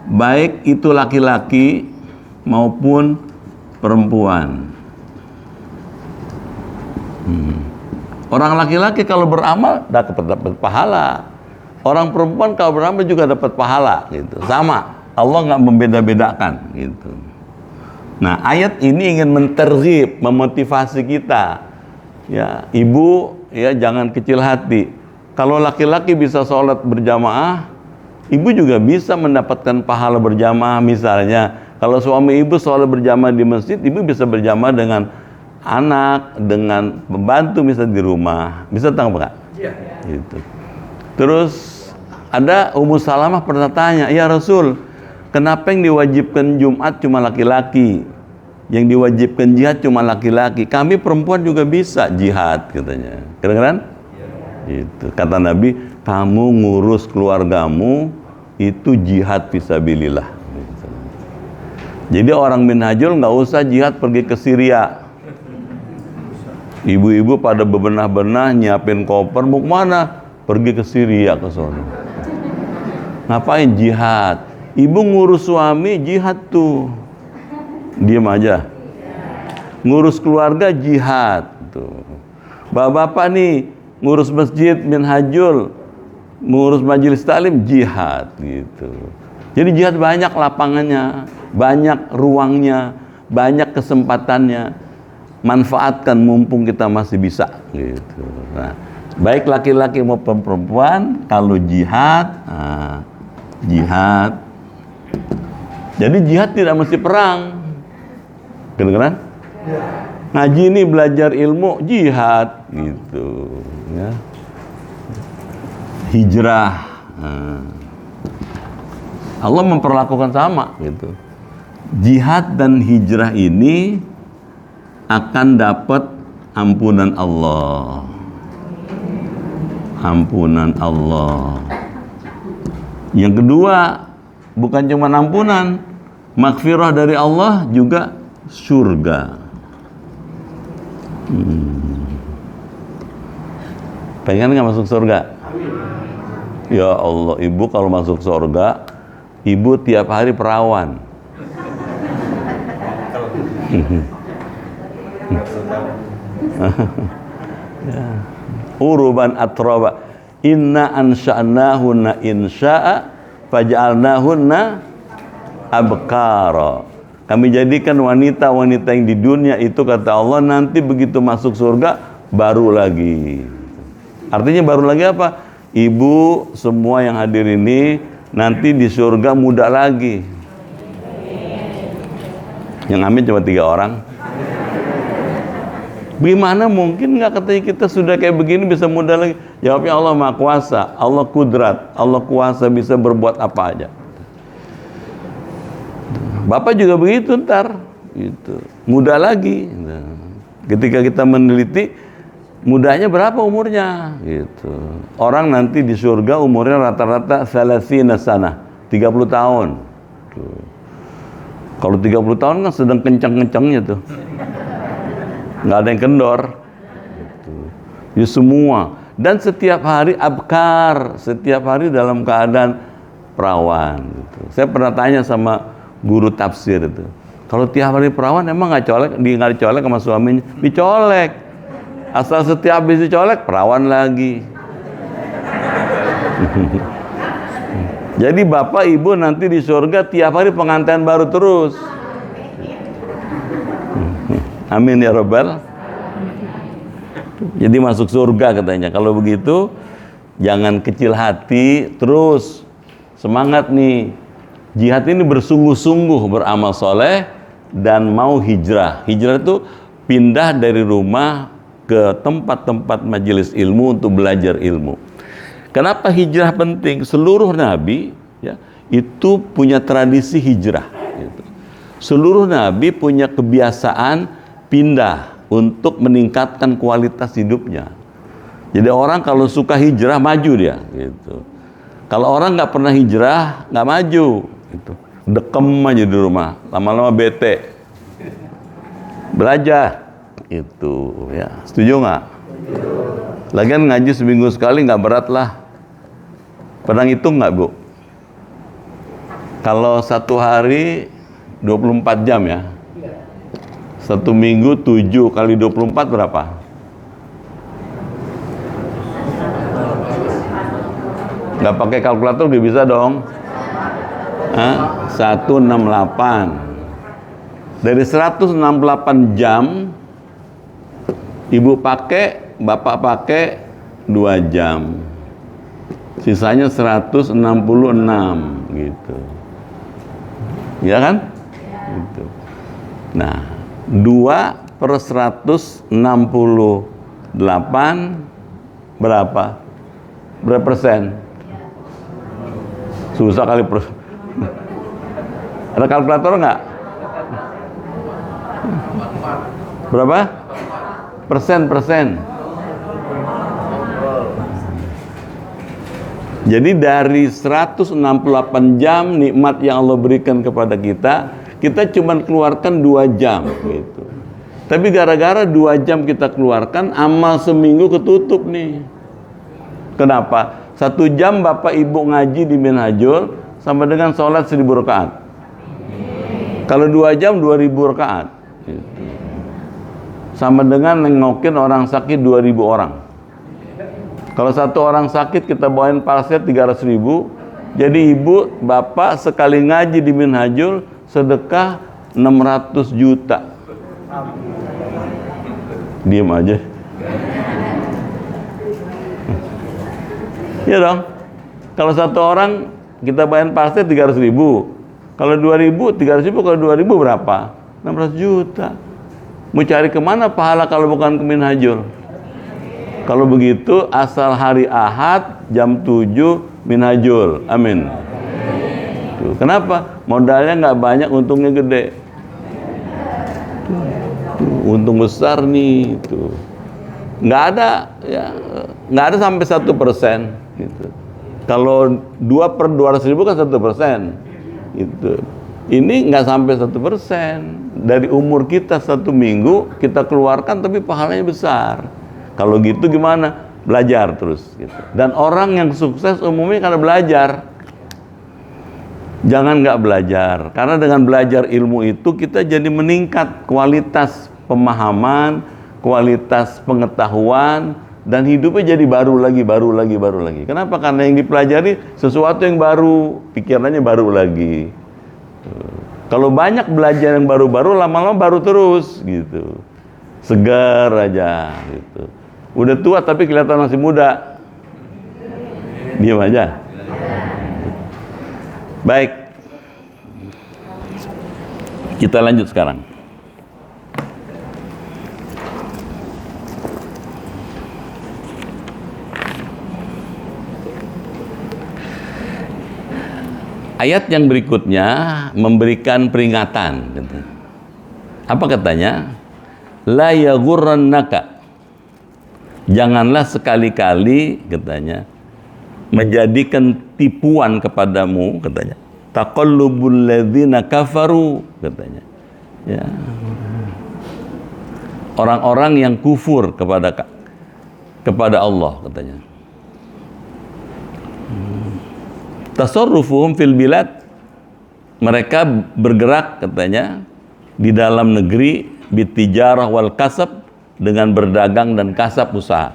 baik itu laki-laki maupun perempuan. Orang laki-laki kalau beramal dapat pahala. Orang perempuan kalau beramal juga dapat pahala gitu. Sama, Allah nggak membeda-bedakan gitu. Nah, ayat ini ingin menterghib, memotivasi kita. Ya, ibu ya jangan kecil hati. Kalau laki-laki bisa sholat berjamaah, ibu juga bisa mendapatkan pahala berjamaah. Misalnya, kalau suami ibu sholat berjamaah di masjid, ibu bisa berjamaah dengan anak, dengan pembantu misalnya di rumah. Bisa tahu nggak? Iya. Gitu. Terus Ada Ummu Salamah pernah tanya, ya Rasul, kenapa yang diwajibkan Jumat cuma laki-laki, yang diwajibkan jihad cuma laki-laki? Kami perempuan juga bisa jihad, katanya. Kedengeran? Itu kata Nabi, kamu ngurus keluargamu itu jihad fisabilillah. Jadi orang minhajul nggak usah jihad pergi ke Syria. Ibu-ibu pada bebenah-benah nyiapin koper, mau kemana? Pergi ke Syria, ke sana. Ngapain jihad? Ibu ngurus suami jihad tuh. Diam aja. Ngurus keluarga jihad tuh. Bapak-bapak nih ngurus masjid minhajul, ngurus majelis taklim jihad gitu. Jadi jihad banyak lapangannya, banyak ruangnya, banyak kesempatannya. Manfaatkan mumpung kita masih bisa gitu. Nah, baik laki-laki maupun perempuan, kalau jihad, jihad. Jadi jihad tidak mesti perang. Kedengeran? Ngaji ini belajar ilmu jihad gitu ya. Hijrah. Allah memperlakukan sama gitu. Jihad dan hijrah ini akan dapat ampunan Allah. Ampunan Allah. Yang kedua, bukan cuma ampunan, maghfirah dari Allah juga surga. Pengen nggak masuk surga? Ya Allah, ibu kalau masuk surga, ibu tiap hari perawan. Uruban atroba, inna ansha'nahunna insya'a faj'alnahunna abkara. Kami jadikan wanita-wanita yang di dunia itu, kata Allah, nanti begitu masuk surga baru lagi. Artinya baru lagi apa? Ibu semua yang hadir ini nanti di surga muda lagi. Yang amin cuma 3 orang. Gimana mungkin nggak, katanya kita sudah kayak begini bisa muda lagi? Jawabnya Allah Maha Kuasa, Allah kudrat, Allah kuasa bisa berbuat apa aja. Bapak juga begitu ntar, gitu. Muda lagi. Ketika kita meneliti, mudanya berapa umurnya? Gitu. Orang nanti di surga umurnya rata-rata 30 sana, 30 tahun. Tuh. Kalau 30 tahun kan sedang kencang-kencangnya tuh. Nggak ada yang kendor. Gitu. Ya semua. Dan setiap hari abkar, setiap hari dalam keadaan perawan. Gitu. Saya pernah tanya sama guru tafsir itu, kalau tiap hari perawan emang nggak colek, nggak dicolek sama suaminya? Dicolek, asal setiap habis dicolek perawan lagi. Jadi bapak ibu nanti di surga tiap hari pengantin baru terus. Amin ya Rabbal. Jadi masuk surga katanya. Kalau begitu jangan kecil hati, terus semangat nih. Jihad ini bersungguh-sungguh beramal soleh dan mau hijrah. Hijrah itu pindah dari rumah ke tempat-tempat majelis ilmu untuk belajar ilmu. Kenapa hijrah penting? Seluruh nabi ya, itu punya tradisi hijrah. Gitu. Seluruh nabi punya kebiasaan pindah untuk meningkatkan kualitas hidupnya. Jadi orang kalau suka hijrah maju dia. Gitu. Kalau orang nggak pernah hijrah nggak maju. Gitu. Dekem aja di rumah, lama-lama bete. Belajar itu ya, setuju nggak? Lagian ngaji seminggu sekali nggak berat lah. Pernah ngitung nggak Bu? Kalau satu hari 24 jam ya, satu minggu 7 kali 24 berapa? Nggak pakai kalkulator udah bisa dong. 168. Dari 168 jam ibu pakai, bapak pakai 2 jam. Sisanya 166 gitu. Ya kan? Gitu. Nah, 2/168 berapa? Berapa persen? Susah kali Ada kalkulator nggak? Berapa? Persen. Jadi dari 168 jam nikmat yang Allah berikan kepada kita, kita cuma keluarkan 2 jam gitu. Tapi gara-gara 2 jam kita keluarkan, amal seminggu ketutup nih. Kenapa? 1 jam Bapak Ibu ngaji di Minhajul sama dengan sholat 1000 rakaat. Kalau 2 jam 2000 rakaat. Gitu. Sama dengan nengokin orang sakit 2000 orang. Kalau 1 orang sakit kita bawain parset 300.000. Jadi ibu, bapak sekali ngaji di Minhajul sedekah 600 juta. Diam aja. Ya dong. Kalau 1 orang kita bawain parset 300.000. Kalau 2000, 300.000. Kalau 2000 berapa? 600 juta. Mau cari kemana pahala kalau bukan ke Minhajul? Kalau begitu asal hari Ahad jam 7 Minhajul. Amin. Tuh, kenapa? Modalnya nggak banyak, untungnya gede. Tuh, untung besar nih. Tuh. Nggak ada, ya, nggak ada sampai 1%. Gitu. Kalau 2/200.000 kan 1%. Gitu. Ini nggak sampai 1%. Dari umur kita 1 minggu kita keluarkan, tapi pahalanya besar. Kalau gitu gimana? Belajar terus gitu. Dan orang yang sukses umumnya karena belajar. Jangan nggak belajar, karena dengan belajar ilmu itu kita jadi meningkat kualitas pemahaman, kualitas pengetahuan, dan hidupnya jadi baru lagi. Kenapa? Karena yang dipelajari sesuatu yang baru, pikirannya baru lagi. Kalau banyak belajar yang baru-baru, lama-lama baru terus gitu. Segar aja gitu. Udah tua tapi kelihatan masih muda. Diam aja. Baik. Kita lanjut sekarang. Ayat yang berikutnya memberikan peringatan. Apa katanya? La yaghurrannaka. Janganlah sekali-kali, katanya, menjadikan tipuan kepadamu, katanya. Taqallubul ladzina kafaru, katanya. Ya. Orang-orang yang kufur kepada Allah, katanya. Tasarrufuhum fil bilad, mereka bergerak, katanya, di dalam negeri bitijarah wal kasab, dengan berdagang dan kasab usaha.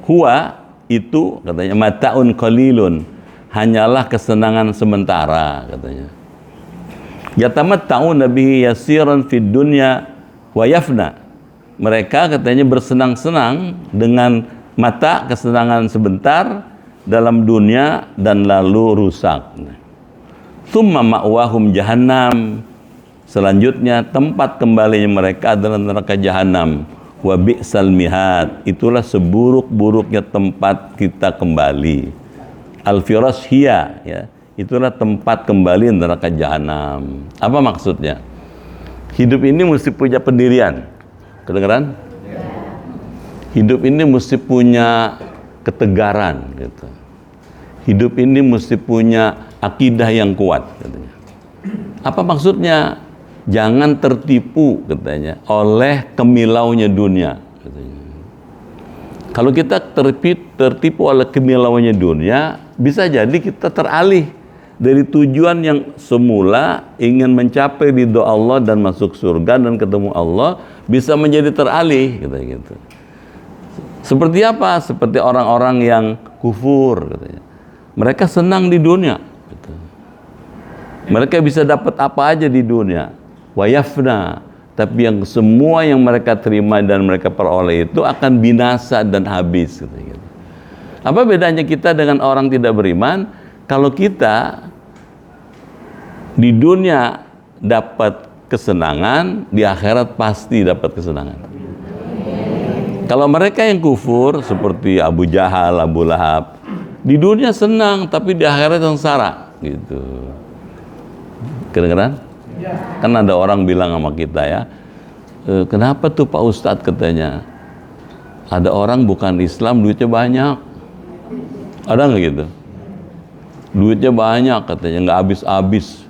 Huwa itu, katanya, mata'un qalilun, hanyalah kesenangan sementara, katanya. Yatamatta'una bihi yasiran fid dunya wa yafna. Mereka, katanya, bersenang-senang dengan mata, kesenangan sebentar dalam dunia dan lalu rusak. Tsumma ma'wahum jahannam. Selanjutnya tempat kembalinya mereka adalah neraka jahanam. Wa bi'sal mihad, itulah seburuk-buruknya tempat kita kembali. Al-firash hiya, ya, itulah tempat kembali neraka jahanam. Apa maksudnya? Hidup ini mesti punya pendirian. Kedengeran? Hidup ini mesti punya ketegaran, gitu. Hidup ini mesti punya akidah yang kuat, katanya. Apa maksudnya? Jangan tertipu, katanya, oleh kemilaunya dunia, katanya. Kalau kita tertipu oleh kemilaunya dunia, bisa jadi kita teralih dari tujuan yang semula ingin mencapai ridho Allah dan masuk surga dan ketemu Allah, bisa menjadi teralih, gitu. Seperti apa? Seperti orang-orang yang kufur, katanya. Mereka senang di dunia, gitu. Mereka bisa dapat apa aja di dunia. Wayafna, tapi yang semua yang mereka terima dan mereka peroleh itu akan binasa dan habis, gitu. Apa bedanya kita dengan orang tidak beriman? Kalau kita di dunia dapat kesenangan, di akhirat pasti dapat kesenangan. Kalau mereka yang kufur seperti Abu Jahal, Abu Lahab, di dunia senang tapi di akhirat sengsara. gitu. Kedengeran? Kan ada orang bilang sama kita ya, kenapa tuh Pak Ustadz katanya, ada orang bukan Islam duitnya banyak. Ada nggak gitu? Duitnya banyak katanya, nggak habis-habis.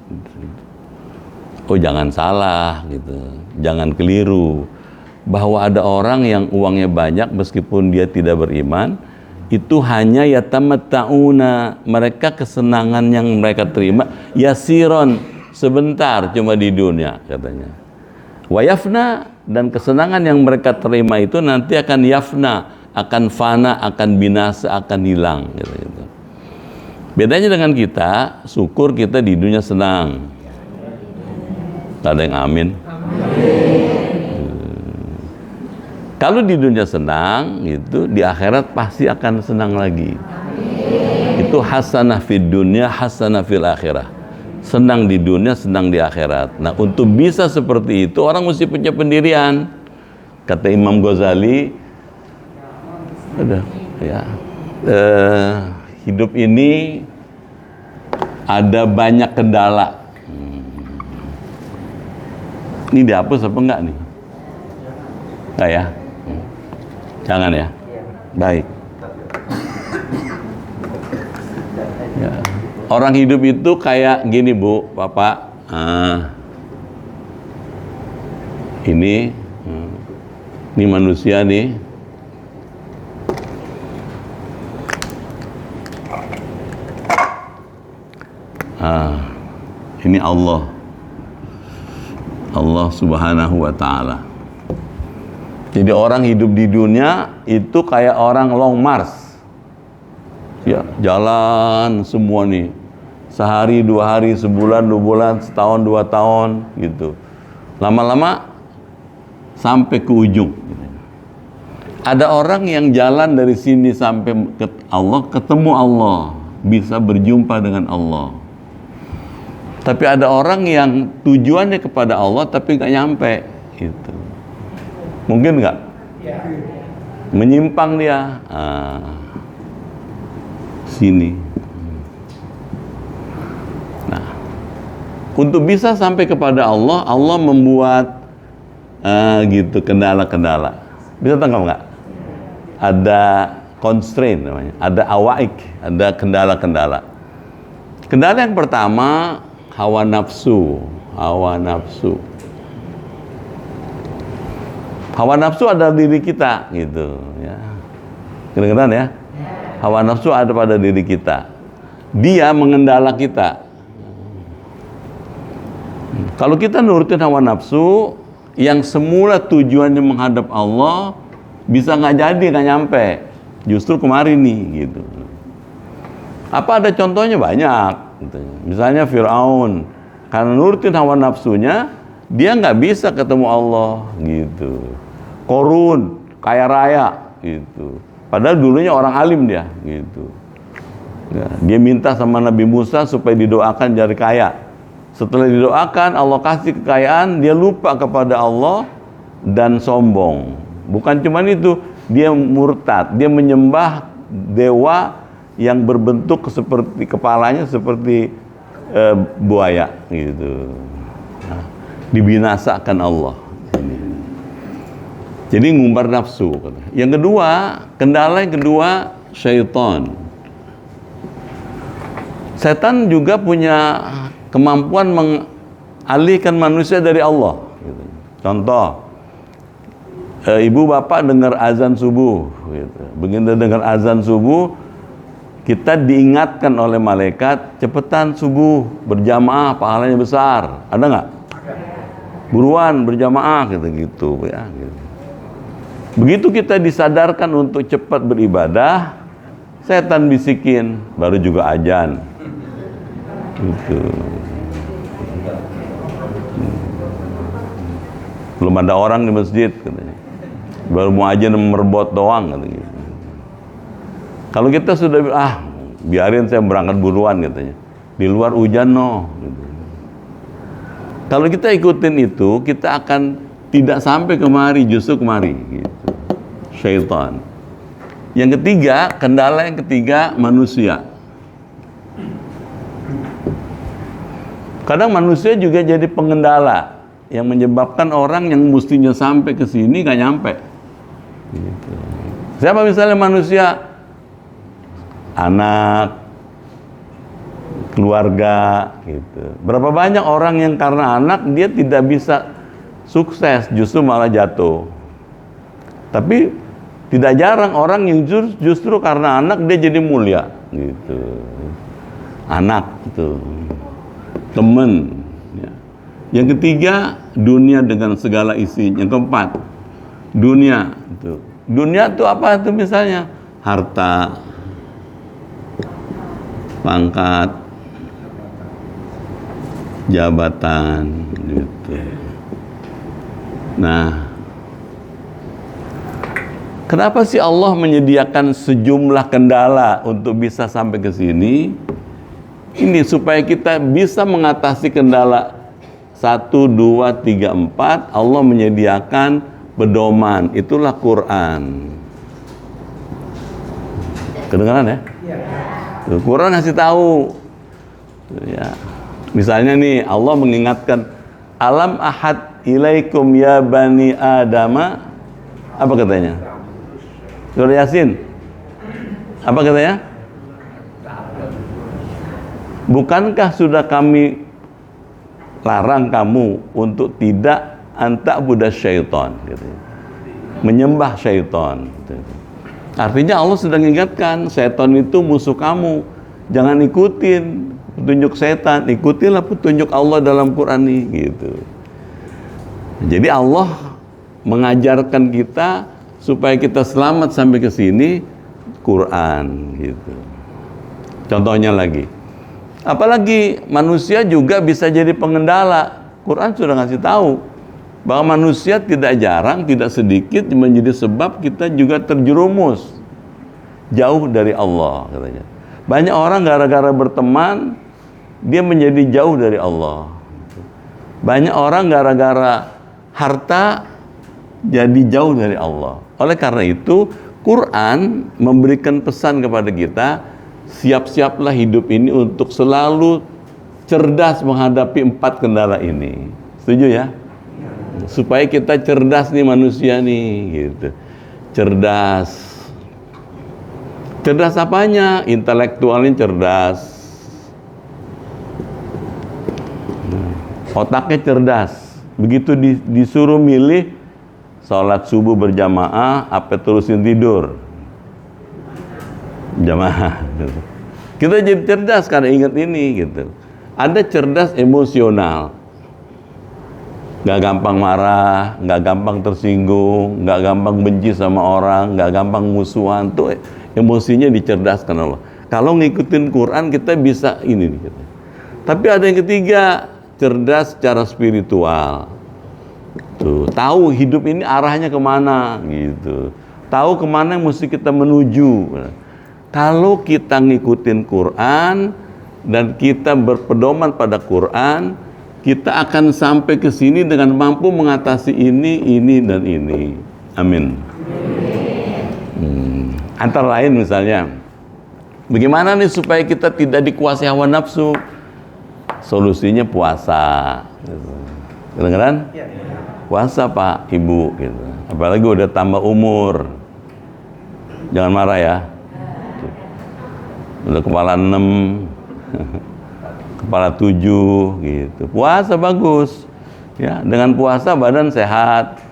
Oh jangan salah gitu, jangan keliru. Bahwa ada orang yang uangnya banyak meskipun dia tidak beriman, itu hanya yatamatta'una, mereka kesenangan yang mereka terima yasiron, sebentar cuma di dunia katanya. Wa yafna, dan kesenangan yang mereka terima itu nanti akan yafna, akan fana, akan binasa, akan hilang gitu. Bedanya dengan kita, syukur kita di dunia senang. Ada yang amin? Kalau di dunia senang, itu di akhirat pasti akan senang lagi. Itu hasanah fid dunya, hasanah fil akhirah. Senang di dunia, senang di akhirat. Nah, untuk bisa seperti itu, orang mesti punya pendirian. Kata Imam Ghazali, hidup ini ada banyak kendala. Ini dihapus apa enggak nih? Enggak ya? Jangan ya? Baik. Ya. Orang hidup itu kayak gini Bu, Bapak. Ini manusia nih. Ini Allah Subhanahu wa ta'ala. Jadi orang hidup di dunia itu kayak orang long march. Ya, jalan semua nih. Sehari, 2 hari, sebulan, 2 bulan, setahun, 2 tahun gitu. Lama-lama sampai ke ujung. Ada orang yang jalan dari sini sampai ke Allah, ketemu Allah, bisa berjumpa dengan Allah. Tapi ada orang yang tujuannya kepada Allah tapi nggak nyampe, gitu. Mungkin nggak? Menyimpang dia. Sini. Nah, untuk bisa sampai kepada Allah, Allah membuat gitu kendala-kendala. Bisa tangkap nggak? Ada constraint namanya, ada awaik, ada kendala-kendala. Kendala yang pertama, hawa nafsu. Hawa nafsu ada diri kita, gitu ya. Kedengeran ya? Hawa nafsu ada pada diri kita. Dia mengendala kita. Kalau kita nurutin hawa nafsu, yang semula tujuannya menghadap Allah, bisa nggak jadi, nggak nyampe. Justru kemarin nih, gitu. Apa ada contohnya? Banyak. Gitu. Misalnya Fir'aun, karena nurutin hawa nafsunya, dia nggak bisa ketemu Allah, gitu. Korun, kaya raya, gitu. Padahal dulunya orang alim dia, gitu. Ya, dia minta sama Nabi Musa supaya didoakan jadi kaya. Setelah didoakan, Allah kasih kekayaan, dia lupa kepada Allah dan sombong. Bukan cuma itu, dia murtad, dia menyembah dewa yang berbentuk seperti kepalanya seperti buaya, gitu. Nah, dibinasakan Allah. Jadi ngumbar nafsu. Yang kedua, kendala yang kedua, syaitan. Setan juga punya kemampuan mengalihkan manusia dari Allah. Contoh, ibu bapak dengar azan subuh. Begitu dengar azan subuh, kita diingatkan oleh malaikat, cepetan subuh, berjamaah, pahalanya besar. Ada nggak? Buruan berjamaah, gitu ya. Gitu. Begitu kita disadarkan untuk cepat beribadah, setan bisikin, baru juga azan. Gitu. Belum ada orang di masjid, katanya. Baru mau azan merbot doang, katanya. Kalau kita sudah, biarin saya berangkat buruan, katanya. Di luar hujan, gitu. Kalau kita ikutin itu, kita akan tidak sampai kemari, justru kemari, gitu. Syaitan. Yang ketiga, kendala yang ketiga, manusia. Kadang manusia juga jadi pengendala yang menyebabkan orang yang mestinya sampai ke sini nggak nyampe. Gitu. Siapa misalnya manusia, anak, keluarga, gitu. Berapa banyak orang yang karena anak dia tidak bisa sukses, justru malah jatuh. Tapi tidak jarang orang yang justru karena anak dia jadi mulia, gitu. Anak itu, teman. Ya. Yang ketiga, dunia dengan segala isinya. Yang keempat, dunia. Itu. Dunia itu apa itu misalnya? Harta, pangkat, jabatan, gitu. Nah, kenapa sih Allah menyediakan sejumlah kendala untuk bisa sampai ke sini? Ini supaya kita bisa mengatasi kendala 1, 2, 3, 4. Allah menyediakan pedoman, itulah Quran. Kedengaran ya? Quran ngasih tahu. Ya. Misalnya nih, Allah mengingatkan, alam ahad ilaikum ya bani adama. Apa katanya? Surah Yasin. Apa katanya? Bukankah sudah kami larang kamu untuk tidak anta'budas syaitan, gitu. Menyembah syaitan, gitu. Artinya Allah sedang ingatkan, setan itu musuh kamu. Jangan ikutin petunjuk setan, ikutilah petunjuk Allah dalam Quran ini, gitu. Jadi Allah mengajarkan kita supaya kita selamat sampai ke sini, Quran, gitu. Contohnya lagi, apalagi manusia juga bisa jadi pengendala. Quran sudah ngasih tahu bahwa manusia tidak jarang, tidak sedikit menjadi sebab kita juga terjerumus jauh dari Allah, katanya. Banyak orang gara-gara berteman dia menjadi jauh dari Allah. Banyak orang gara-gara harta jadi jauh dari Allah. Oleh karena itu, Quran memberikan pesan kepada kita, siap-siaplah hidup ini untuk selalu cerdas menghadapi 4 kendala ini. Setuju ya? Supaya kita cerdas nih manusia nih, gitu. Cerdas. Cerdas apanya? Intelektualnya cerdas. Otaknya cerdas. Begitu disuruh milih sholat subuh berjamaah, apa terusin tidur? Jamaah. Gitu. Kita jadi cerdas karena ingat ini, gitu. Ada cerdas emosional. Nggak gampang marah, nggak gampang tersinggung, nggak gampang benci sama orang, nggak gampang musuhan. Tuh emosinya dicerdaskan Allah. Kalau ngikutin Quran kita bisa ini. Gitu. Tapi ada yang ketiga, cerdas secara spiritual. Tuh, tahu hidup ini arahnya kemana, gitu. Tahu kemana yang mesti kita menuju. Kalau kita ngikutin Quran dan kita berpedoman pada Quran, kita akan sampai ke sini dengan mampu mengatasi ini, dan ini. Amin. Antara lain misalnya, bagaimana nih supaya kita tidak dikuasai hawa nafsu? Solusinya puasa. Kedengeran? Puasa Pak, Ibu, gitu. Apalagi udah tambah umur. Jangan marah ya. Udah kepala 6, kepala 7, gitu. Puasa bagus. Ya, dengan puasa badan sehat,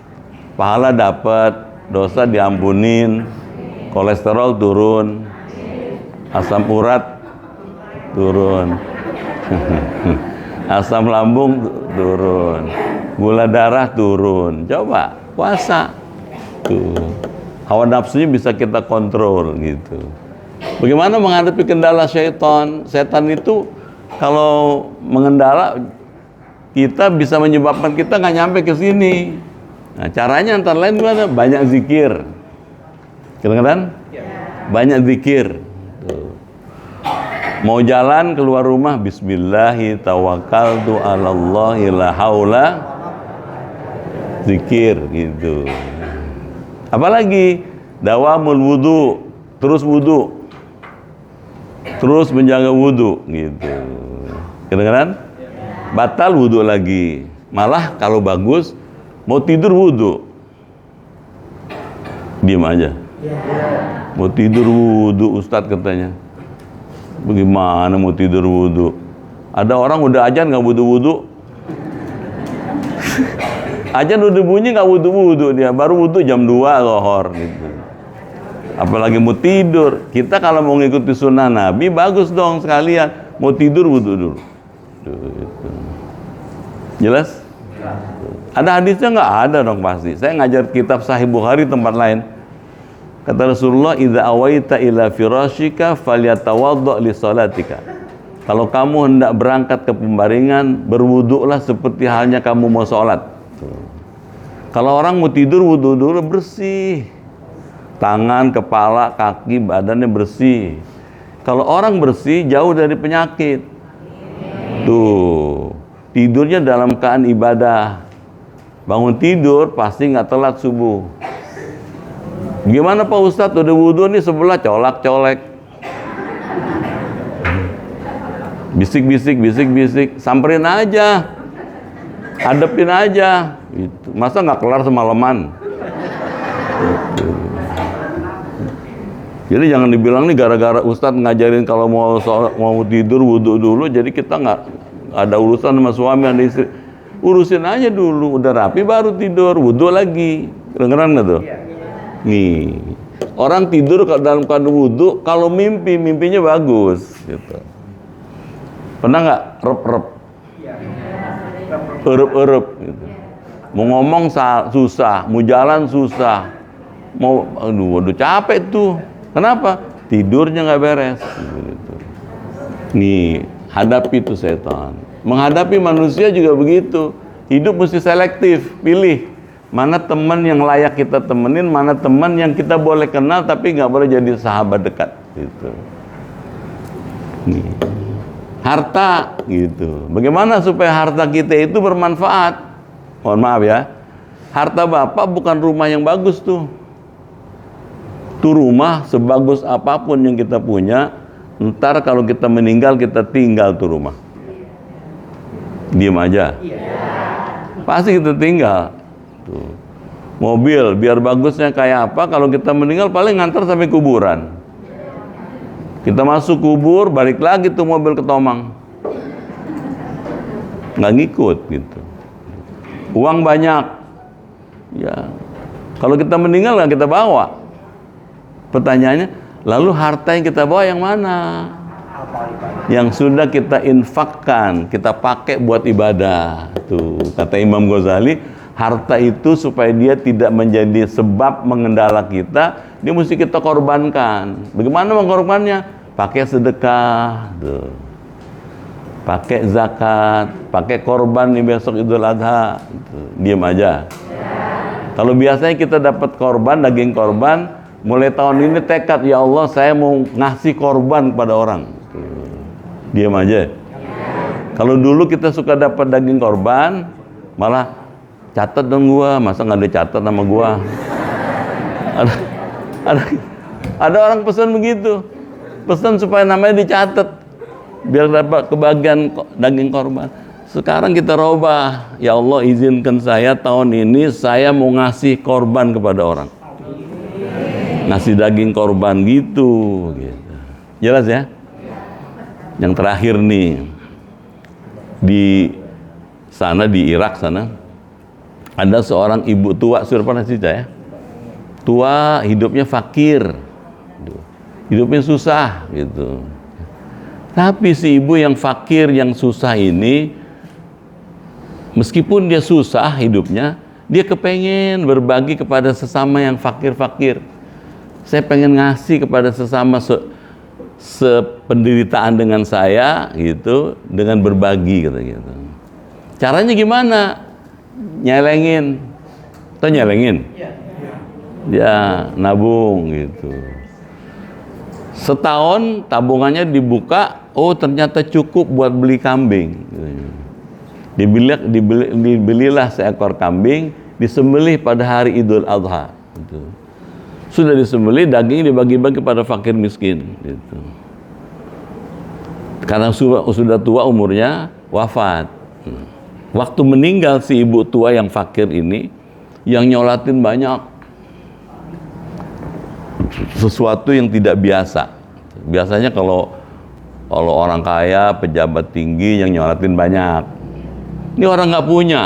pahala dapat, dosa diampunin, kolesterol turun, asam urat turun. Asam lambung turun, gula darah turun. Coba puasa, tuh hawa nafsunya bisa kita kontrol, gitu. Bagaimana menghadapi kendala syaitan? Setan itu kalau mengendala kita bisa menyebabkan kita nggak nyampe ke sini. Nah, caranya antara lain gimana? Banyak zikir. Kedengeran? Banyak zikir. Tuh. Mau jalan keluar rumah, bismillahi tawakkaltu 'alallahi la haula, zikir, gitu. Apalagi dawamul wudu, terus wudu, terus menjaga wudu, gitu. Kedengaran? batal wudhu lagi. Malah kalau bagus mau tidur wudhu, diam aja. Mau tidur wudhu Ustadz katanya. Bagaimana mau tidur wudhu? Ada orang udah ajan nggak wudhu. Ajan udah bunyi nggak wudhu dia, baru wudhu jam 2 zuhur gitu. Apalagi mau tidur. Kita kalau mau ngikuti sunnah Nabi bagus dong sekalian. Mau tidur wudhu dulu. Gitu. Jelas? Ada hadisnya nggak? Ada dong pasti. Saya ngajar kitab Sahih Bukhari tempat lain. Kata Rasulullah, "Idza awaita ila firasyika falyatawadda li salatika." Kalau kamu hendak berangkat ke pembaringan, berwuduklah seperti halnya kamu mau sholat. Kalau orang mau tidur, wudhu dulu bersih. Tangan, kepala, kaki, badannya bersih. Kalau orang bersih, jauh dari penyakit. Tuh, tidurnya dalam keadaan ibadah. Bangun tidur, pasti nggak telat subuh. Gimana Pak Ustadz, udah wudhu nih sebelah colak-colek. Bisik-bisik, samperin aja. Hadepin aja. Gitu. Masa nggak kelar semalaman? Gitu. Jadi jangan dibilang nih gara-gara Ustadz ngajarin kalau mau tidur wudhu dulu, jadi kita nggak ada urusan sama suami dan istri. Urusin aja dulu, udah rapi baru tidur, wudhu lagi. Kedengeran nggak tuh? Nih, orang tidur dalam keadaan wudhu, kalau mimpinya bagus, gitu. Pernah nggak rep-rep, erup-erup, gitu. Mau ngomong susah, mau jalan susah, aduh capek tuh. Kenapa? Tidurnya nggak beres. Gitu. Nih, hadapi tuh setan. Menghadapi manusia juga begitu. Hidup mesti selektif, pilih. Mana teman yang layak kita temenin, mana teman yang kita boleh kenal tapi nggak boleh jadi sahabat dekat, gitu. Nih. Harta, gitu. Bagaimana supaya harta kita itu bermanfaat? Mohon maaf ya, harta bapak bukan rumah yang bagus tuh. Tuh rumah sebagus apapun yang kita punya, ntar kalau kita meninggal kita tinggal tuh rumah. Diam aja. Pasti kita tinggal. Tuh. Mobil biar bagusnya kayak apa, kalau kita meninggal paling ngantar sampai kuburan. Kita masuk kubur, balik lagi tuh mobil ke tomang. Nggak ngikut gitu. Uang banyak, ya. Kalau kita meninggal nggak kita bawa. Pertanyaannya, lalu harta yang kita bawa yang mana? Yang sudah kita infakkan, kita pakai buat ibadah. Tuh kata Imam Ghazali, harta itu supaya dia tidak menjadi sebab mengendala kita, dia mesti kita korbankan. Bagaimana mengorbannya? Pakai sedekah, tuh. Pakai zakat, pakai korban nih besok Idul Adha. Tuh. Diam aja. Kalau biasanya kita dapat korban, daging korban, mulai tahun ini tekad, ya Allah saya mau ngasih korban kepada orang. Tuh. Diam aja. Kalau dulu kita suka dapat daging korban, malah catat dong gua, masa nggak dicatat sama gua? Ada orang pesan begitu, pesan supaya namanya dicatat, biar dapat kebagian daging korban. Sekarang kita robah, ya Allah izinkan saya tahun ini saya mau ngasih korban kepada orang, ngasih daging korban gitu. Jelas ya? Yang terakhir nih, di sana di Irak sana. Ada seorang ibu tua, sudah pernah cerita ya? Tua, hidupnya fakir, hidupnya susah, gitu. Tapi si ibu yang fakir, yang susah ini, meskipun dia susah hidupnya, dia kepengen berbagi kepada sesama yang fakir-fakir. Saya pengen ngasih kepada sesama sependeritaan dengan saya, gitu, dengan berbagi, gitu. Caranya gimana? Nyelengin, atau nyelengin? Ya, nabung gitu. Setahun tabungannya dibuka, oh ternyata cukup buat beli kambing. Dibelilah seekor kambing, disembelih pada hari Idul Adha. Gitu. Sudah disembelih, dagingnya dibagi-bagi kepada fakir miskin. Gitu. Karena sudah tua umurnya, wafat. Waktu meninggal si ibu tua yang fakir ini, yang nyolatin banyak, sesuatu yang tidak biasa. Biasanya kalau orang kaya, pejabat tinggi yang nyolatin banyak. Ini orang nggak punya.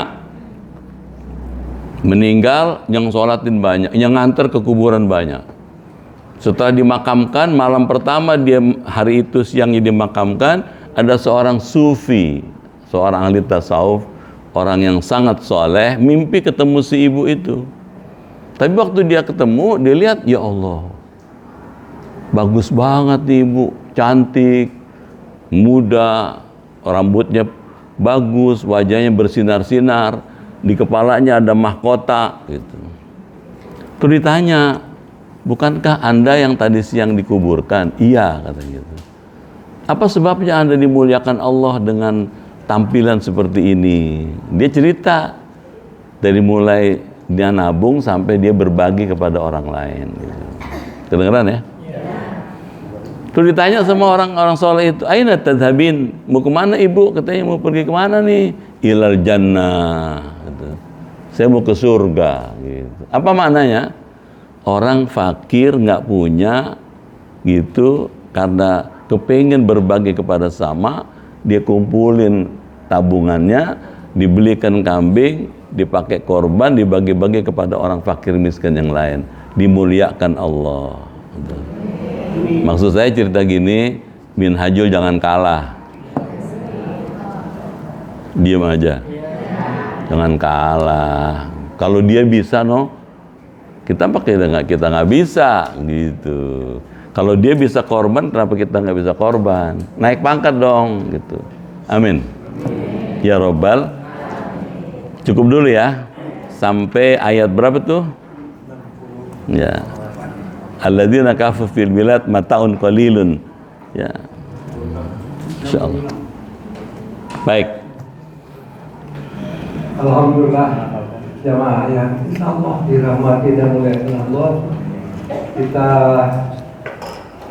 Meninggal yang sholatin banyak, yang nganter ke kuburan banyak. Setelah dimakamkan, malam pertama dia hari itu siangnya dimakamkan, ada seorang sufi, seorang ahli tasawuf, orang yang sangat soleh, mimpi ketemu si ibu itu. Tapi waktu dia ketemu, dia lihat, ya Allah, bagus banget nih ibu, cantik, muda, rambutnya bagus, wajahnya bersinar-sinar, di kepalanya ada mahkota gitu. Terus ditanya, bukankah Anda yang tadi siang dikuburkan? Iya, kata gitu. Apa sebabnya Anda dimuliakan Allah dengan tampilan seperti ini? Dia cerita dari mulai dia nabung sampai dia berbagi kepada orang lain gitu. Kedengeran ya? Terus ditanya sama orang-orang soleh itu, aina tadhabin? Mau kemana ibu? Katanya mau pergi kemana nih? Ilal jannah. Gitu. Saya mau ke surga. Gitu. Apa maknanya? Orang fakir nggak punya gitu karena kepengen berbagi kepada sama, dia kumpulin tabungannya, dibelikan kambing, dipakai korban, dibagi-bagi kepada orang fakir miskin yang lain, dimuliakan Allah. Gitu. Maksud saya cerita gini, Minhajul jangan kalah. Diam aja. Jangan kalah. Kalau dia bisa kita nggak bisa gitu. Kalau dia bisa korban, kenapa kita nggak bisa korban? Naik pangkat dong gitu. Amin. Ya Robbal. Cukup dulu ya. Sampai ayat berapa tuh? Ya. Alladzina kafaru fil bilad mataun qalilun. Ya. Insyaallah. Baik. Alhamdulillah jamaah yang insyaallah dirahmati dan dimuliakan Allah. Kita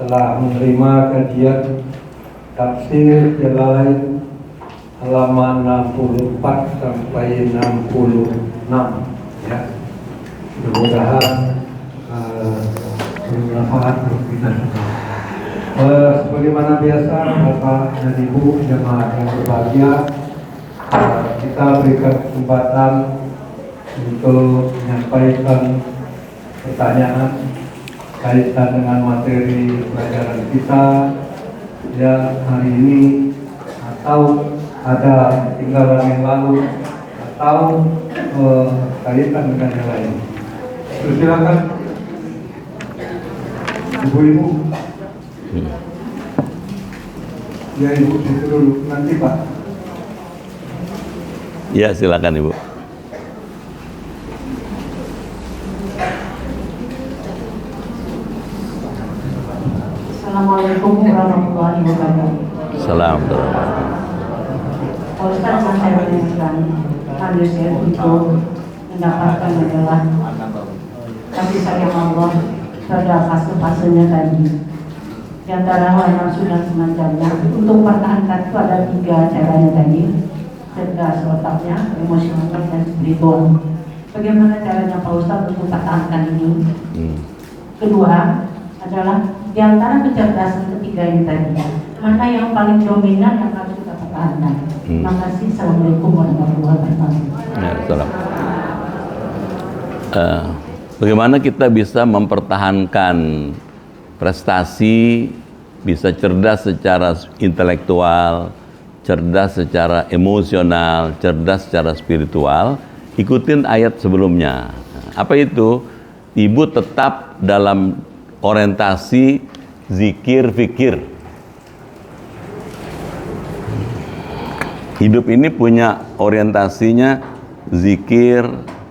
telah menerima kajian tafsir Jalalain halaman 64 sampai 66 ya. Mudah-mudahan bermanfaat untuk kita semua. Sebagaimana biasa Bapak dan Ibu jemaah yang berbahagia, kita berikan kesempatan untuk menyampaikan pertanyaan kaitan dengan materi pelajaran kita ya hari ini, atau ada ketinggalan yang lalu, atau kaitan dengan yang lain. Silakan Ibu-ibu. Ya Ibu situ dulu nanti Pak. Ya silakan Ibu. Assalamualaikum warahmatullahi wabarakatuh. Assalamualaikum. Pak Ustaz, yang saya tanyakan, manusia itu mendapatkan adalah kasih sayang Allah pada fase-fasenya tadi. Di antara hal yang sudah semacamnya, untuk pertahankan itu ada 3 caranya tadi: cerdas otaknya, emosional dan spiritual. Bagaimana caranya Pak Ustaz untuk pertahankan ini? Kedua adalah di antara kecerdasan ketiga ini tadi, mana yang paling dominan yang harus kita pertahankan? Terima kasih. Assalamualaikum warahmatullahi wabarakatuh. Ya, salam. Bagaimana kita bisa mempertahankan prestasi, bisa cerdas secara intelektual, cerdas secara emosional, cerdas secara spiritual? Ikutin ayat sebelumnya. Apa itu? Ibu tetap dalam orientasi zikir fikir. Hidup ini punya orientasinya zikir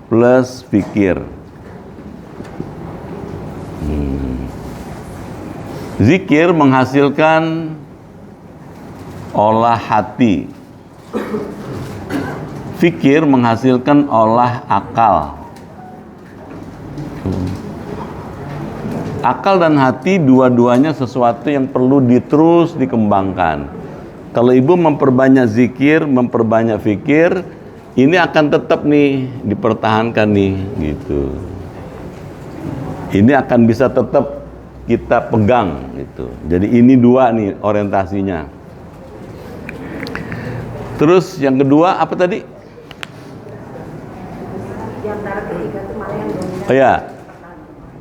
plus fikir. Zikir menghasilkan olah hati. Fikir menghasilkan olah akal. Akal dan hati dua-duanya sesuatu yang perlu terus dikembangkan. Kalau ibu memperbanyak zikir, memperbanyak fikir, ini akan tetap nih dipertahankan nih gitu. Ini akan bisa tetap kita pegang gitu. Jadi ini dua nih orientasinya. Terus yang kedua apa tadi? Di antara ketiga itu mana yang dominan? Oh ya,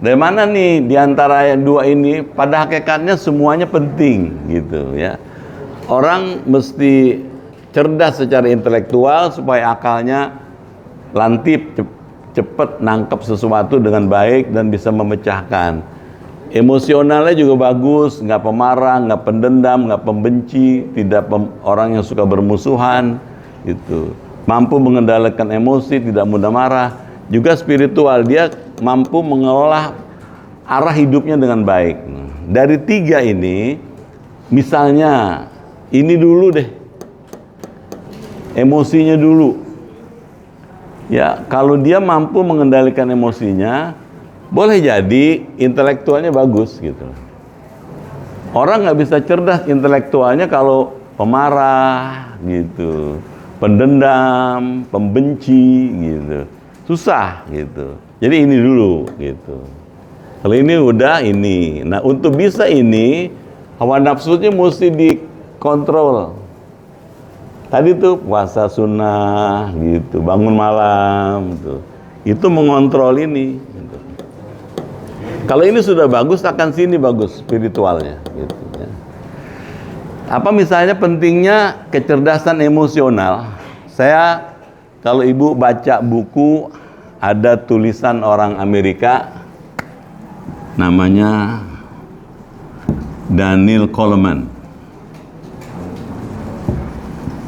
dari mana nih di antara yang dua ini? Pada hakikatnya semuanya penting gitu ya. Orang mesti cerdas secara intelektual supaya akalnya lantip, cepat nangkep sesuatu dengan baik dan bisa memecahkan. Emosionalnya juga bagus, nggak pemarah, nggak pendendam, nggak pembenci, tidak orang yang suka bermusuhan, gitu. Mampu mengendalikan emosi, tidak mudah marah. Juga spiritual, dia mampu mengelola arah hidupnya dengan baik. Dari tiga ini, misalnya ini dulu deh, emosinya dulu. Ya, kalau dia mampu mengendalikan emosinya, boleh jadi intelektualnya bagus gitu. Orang nggak bisa cerdas intelektualnya kalau pemarah gitu, pendendam, pembenci gitu, susah gitu. Jadi ini dulu gitu. Kalau ini udah ini. Nah untuk bisa ini, hawa nafsunya mesti dikontrol. Tadi tuh puasa sunnah gitu, bangun malam gitu. Itu mengontrol ini gitu. Kalau ini sudah bagus, akan sini bagus spiritualnya gitu ya. Apa misalnya pentingnya kecerdasan emosional? Saya kalau ibu baca buku, ada tulisan orang Amerika namanya Daniel Goleman.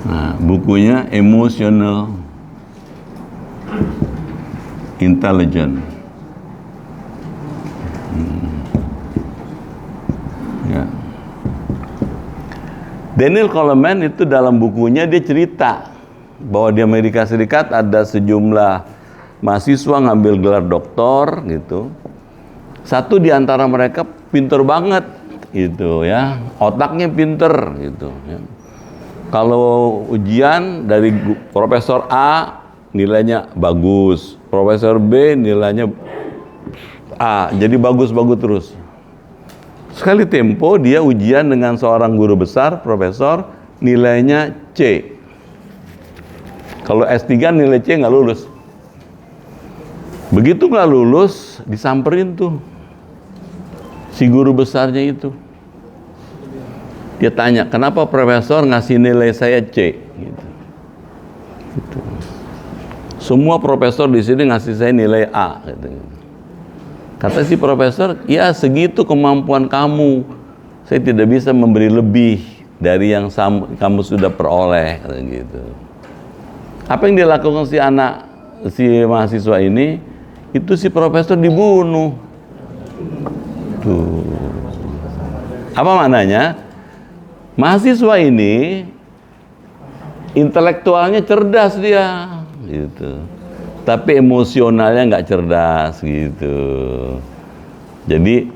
Nah, bukunya Emotional Intelligence. Ya. Daniel Goleman itu dalam bukunya dia cerita bahwa di Amerika Serikat ada sejumlah mahasiswa ngambil gelar doktor gitu. Satu di antara mereka pinter banget gitu ya, otaknya pinter gitu ya. Kalau ujian dari Profesor A nilainya bagus, Profesor B nilainya A, jadi bagus-bagus terus. Sekali tempo dia ujian dengan seorang guru besar, profesor, nilainya C. Kalau S3 nilai C nggak lulus. Begitu nggak lulus, disamperin tuh si guru besarnya itu. Dia tanya, kenapa profesor ngasih nilai saya C? Gitu. Gitu. Semua profesor di sini ngasih saya nilai A. Gitu. Kata si profesor, ya segitu kemampuan kamu. Saya tidak bisa memberi lebih dari yang kamu sudah peroleh. Gitu. Apa yang dilakukan si mahasiswa ini? Itu si profesor dibunuh. Tuh. Apa maknanya? Mahasiswa ini intelektualnya cerdas dia, gitu. Tapi emosionalnya nggak cerdas, gitu. Jadi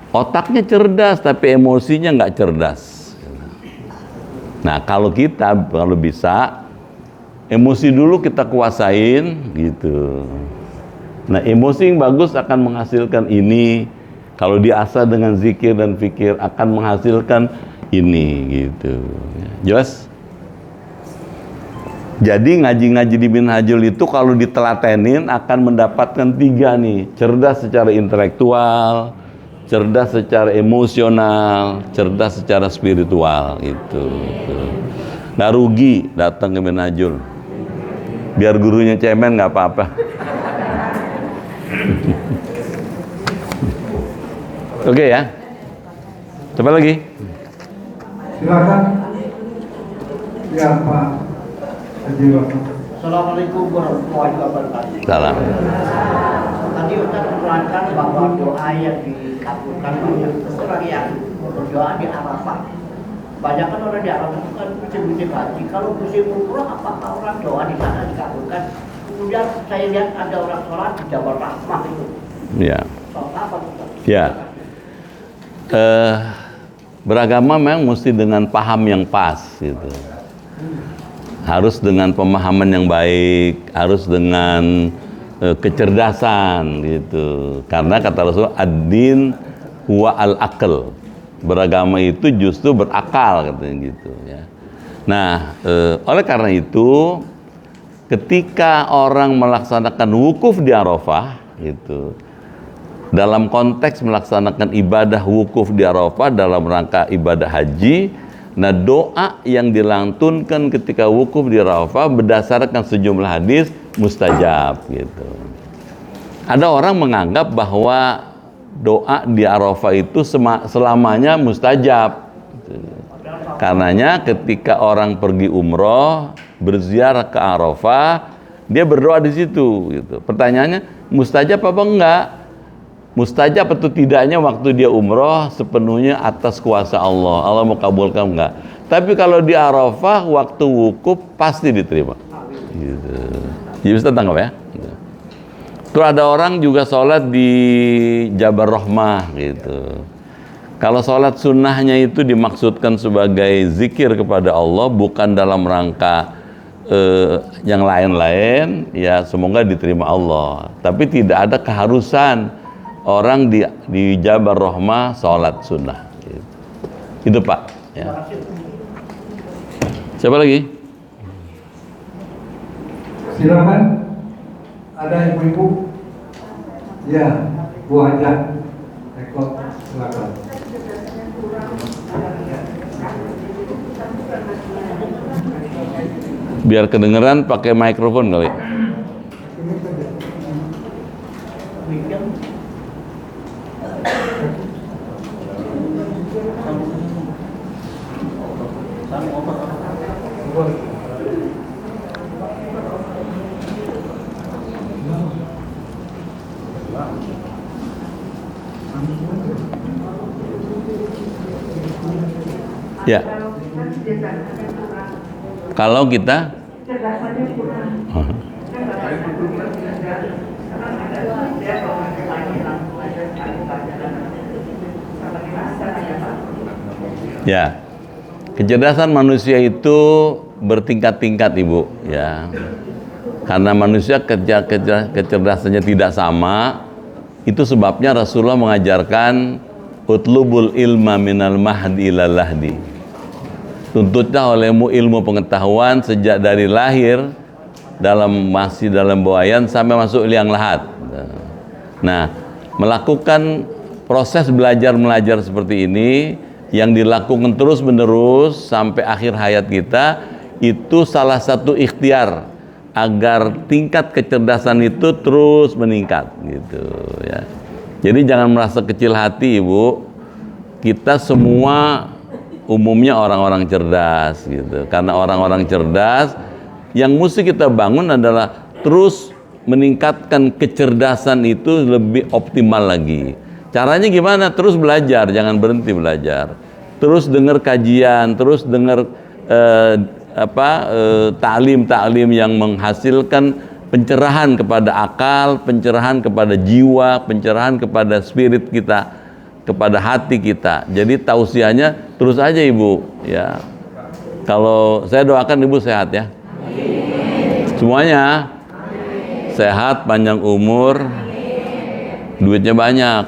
otaknya cerdas, tapi emosinya nggak cerdas. Nah, kalau bisa emosi dulu kita kuasain, gitu. Nah, emosi yang bagus akan menghasilkan ini. Kalau diasah dengan zikir dan fikir akan menghasilkan ini, gitu. Jelas? Jadi ngaji-ngaji di Minhajul itu kalau ditelatenin akan mendapatkan 3 nih. Cerdas secara intelektual, cerdas secara emosional, cerdas secara spiritual, gitu. Nggak rugi datang ke Minhajul. Biar gurunya cemen nggak apa-apa. Oke ya. Coba lagi. Silakan. Ya Pak Haji Bapak. Assalamualaikum warahmatullahi wabarakatuh. Salam. Tadi Ustaz menerangkan bahwa doa yang dikabulkan banyak. Seorang yang berdoa di Arafah. Banyak kan orang di Arafah itu kan musim haji. Kalau musim umroh, apakah orang doa di sana dikabulkan? Kemudian saya lihat ada orang sholat di Jabal Rahmah itu. Ya. Sholat apa Ustaz? Ya. Beragama memang mesti dengan paham yang pas gitu. harus dengan pemahaman yang baik, harus dengan kecerdasan gitu. Karena kata Rasul, ad-din huwa al-aql. Beragama itu justru berakal katanya gitu ya. Nah, oleh karena itu ketika orang melaksanakan wukuf di Arafah gitu, dalam konteks melaksanakan ibadah wukuf di Arafah dalam rangka ibadah haji, nah doa yang dilantunkan ketika wukuf di Arafah berdasarkan sejumlah hadis mustajab gitu. Ada orang menganggap bahwa doa di Arafah itu selamanya mustajab. Karenanya ketika orang pergi umroh berziarah ke Arafah, dia berdoa di situ gitu. Pertanyaannya, mustajab apa enggak? Mustajab atau tidaknya waktu dia umroh sepenuhnya atas kuasa Allah. Allah mau kabulkan enggak? Tapi kalau di Arafah waktu wukuf pasti diterima. Gitu. Jadi bisa tangkap ya. Gitu. Terus ada orang juga sholat di Jabal Rahmah gitu. Kalau sholat sunnahnya itu dimaksudkan sebagai zikir kepada Allah, bukan dalam rangka yang lain-lain, ya semoga diterima Allah. Tapi tidak ada keharusan orang di Jabal Rahmah sholat sunnah. Gitu. Itu Pak. Ya. Siapa lagi? Silakan. Ada ibu-ibu? Ya, Bu Hajah. Eko, silakan. Biar kedengeran pakai mikrofon kali. Ya. Kalau kita ya, kecerdasan manusia itu bertingkat-tingkat Ibu ya. Karena manusia kecerdasannya tidak sama, itu sebabnya Rasulullah mengajarkan utlubul ilma minal mahdi ilal lahdi. Tuntutlah olehmu ilmu pengetahuan sejak dari lahir, masih dalam buayan sampai masuk liang lahat. Nah, melakukan proses belajar mengajar seperti ini yang dilakukan terus menerus sampai akhir hayat kita, itu salah satu ikhtiar agar tingkat kecerdasan itu terus meningkat gitu ya. Jadi jangan merasa kecil hati Ibu. Kita semua umumnya orang-orang cerdas gitu. Karena orang-orang cerdas, yang mesti kita bangun adalah terus meningkatkan kecerdasan itu lebih optimal lagi. Caranya gimana? Terus belajar, jangan berhenti belajar. Terus dengar kajian, terus dengar ta'lim yang menghasilkan pencerahan kepada akal, pencerahan kepada jiwa, pencerahan kepada spirit kita, kepada hati kita. Jadi tausiahnya terus aja Ibu ya. Kalau saya doakan Ibu sehat ya. Semuanya sehat, panjang umur, duitnya banyak.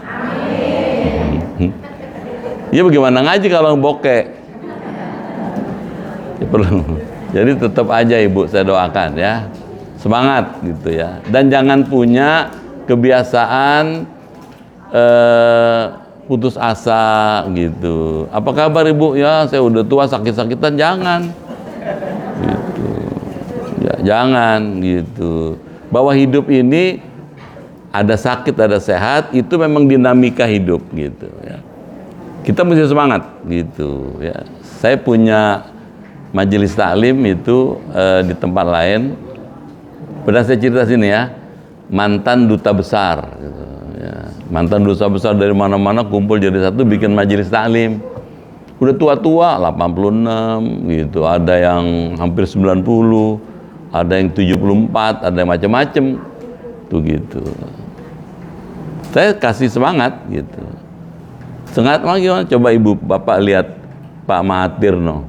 Ya bagaimana ngaji kalau bokeh? Ya, perlu. Jadi tetap aja Ibu saya doakan ya. Semangat gitu ya. Dan jangan punya kebiasaan putus asa gitu. Apa kabar Ibu? Ya saya udah tua sakit-sakitan, jangan. Gitu. Ya, jangan gitu. Bahwa hidup ini ada sakit, ada sehat, itu memang dinamika hidup gitu ya. Kita mesti semangat gitu ya. Saya punya majelis taklim itu di tempat lain. Pernah saya cerita sini ya, mantan duta besar gitu, ya. Mantan duta besar dari mana-mana kumpul jadi satu bikin majelis taklim. Udah tua-tua 86 gitu, ada yang hampir 90, ada yang 74, ada yang macam-macam tuh gitu. Saya kasih semangat gitu. Semangat lagi, coba Ibu Bapak lihat Pak Mahathir no.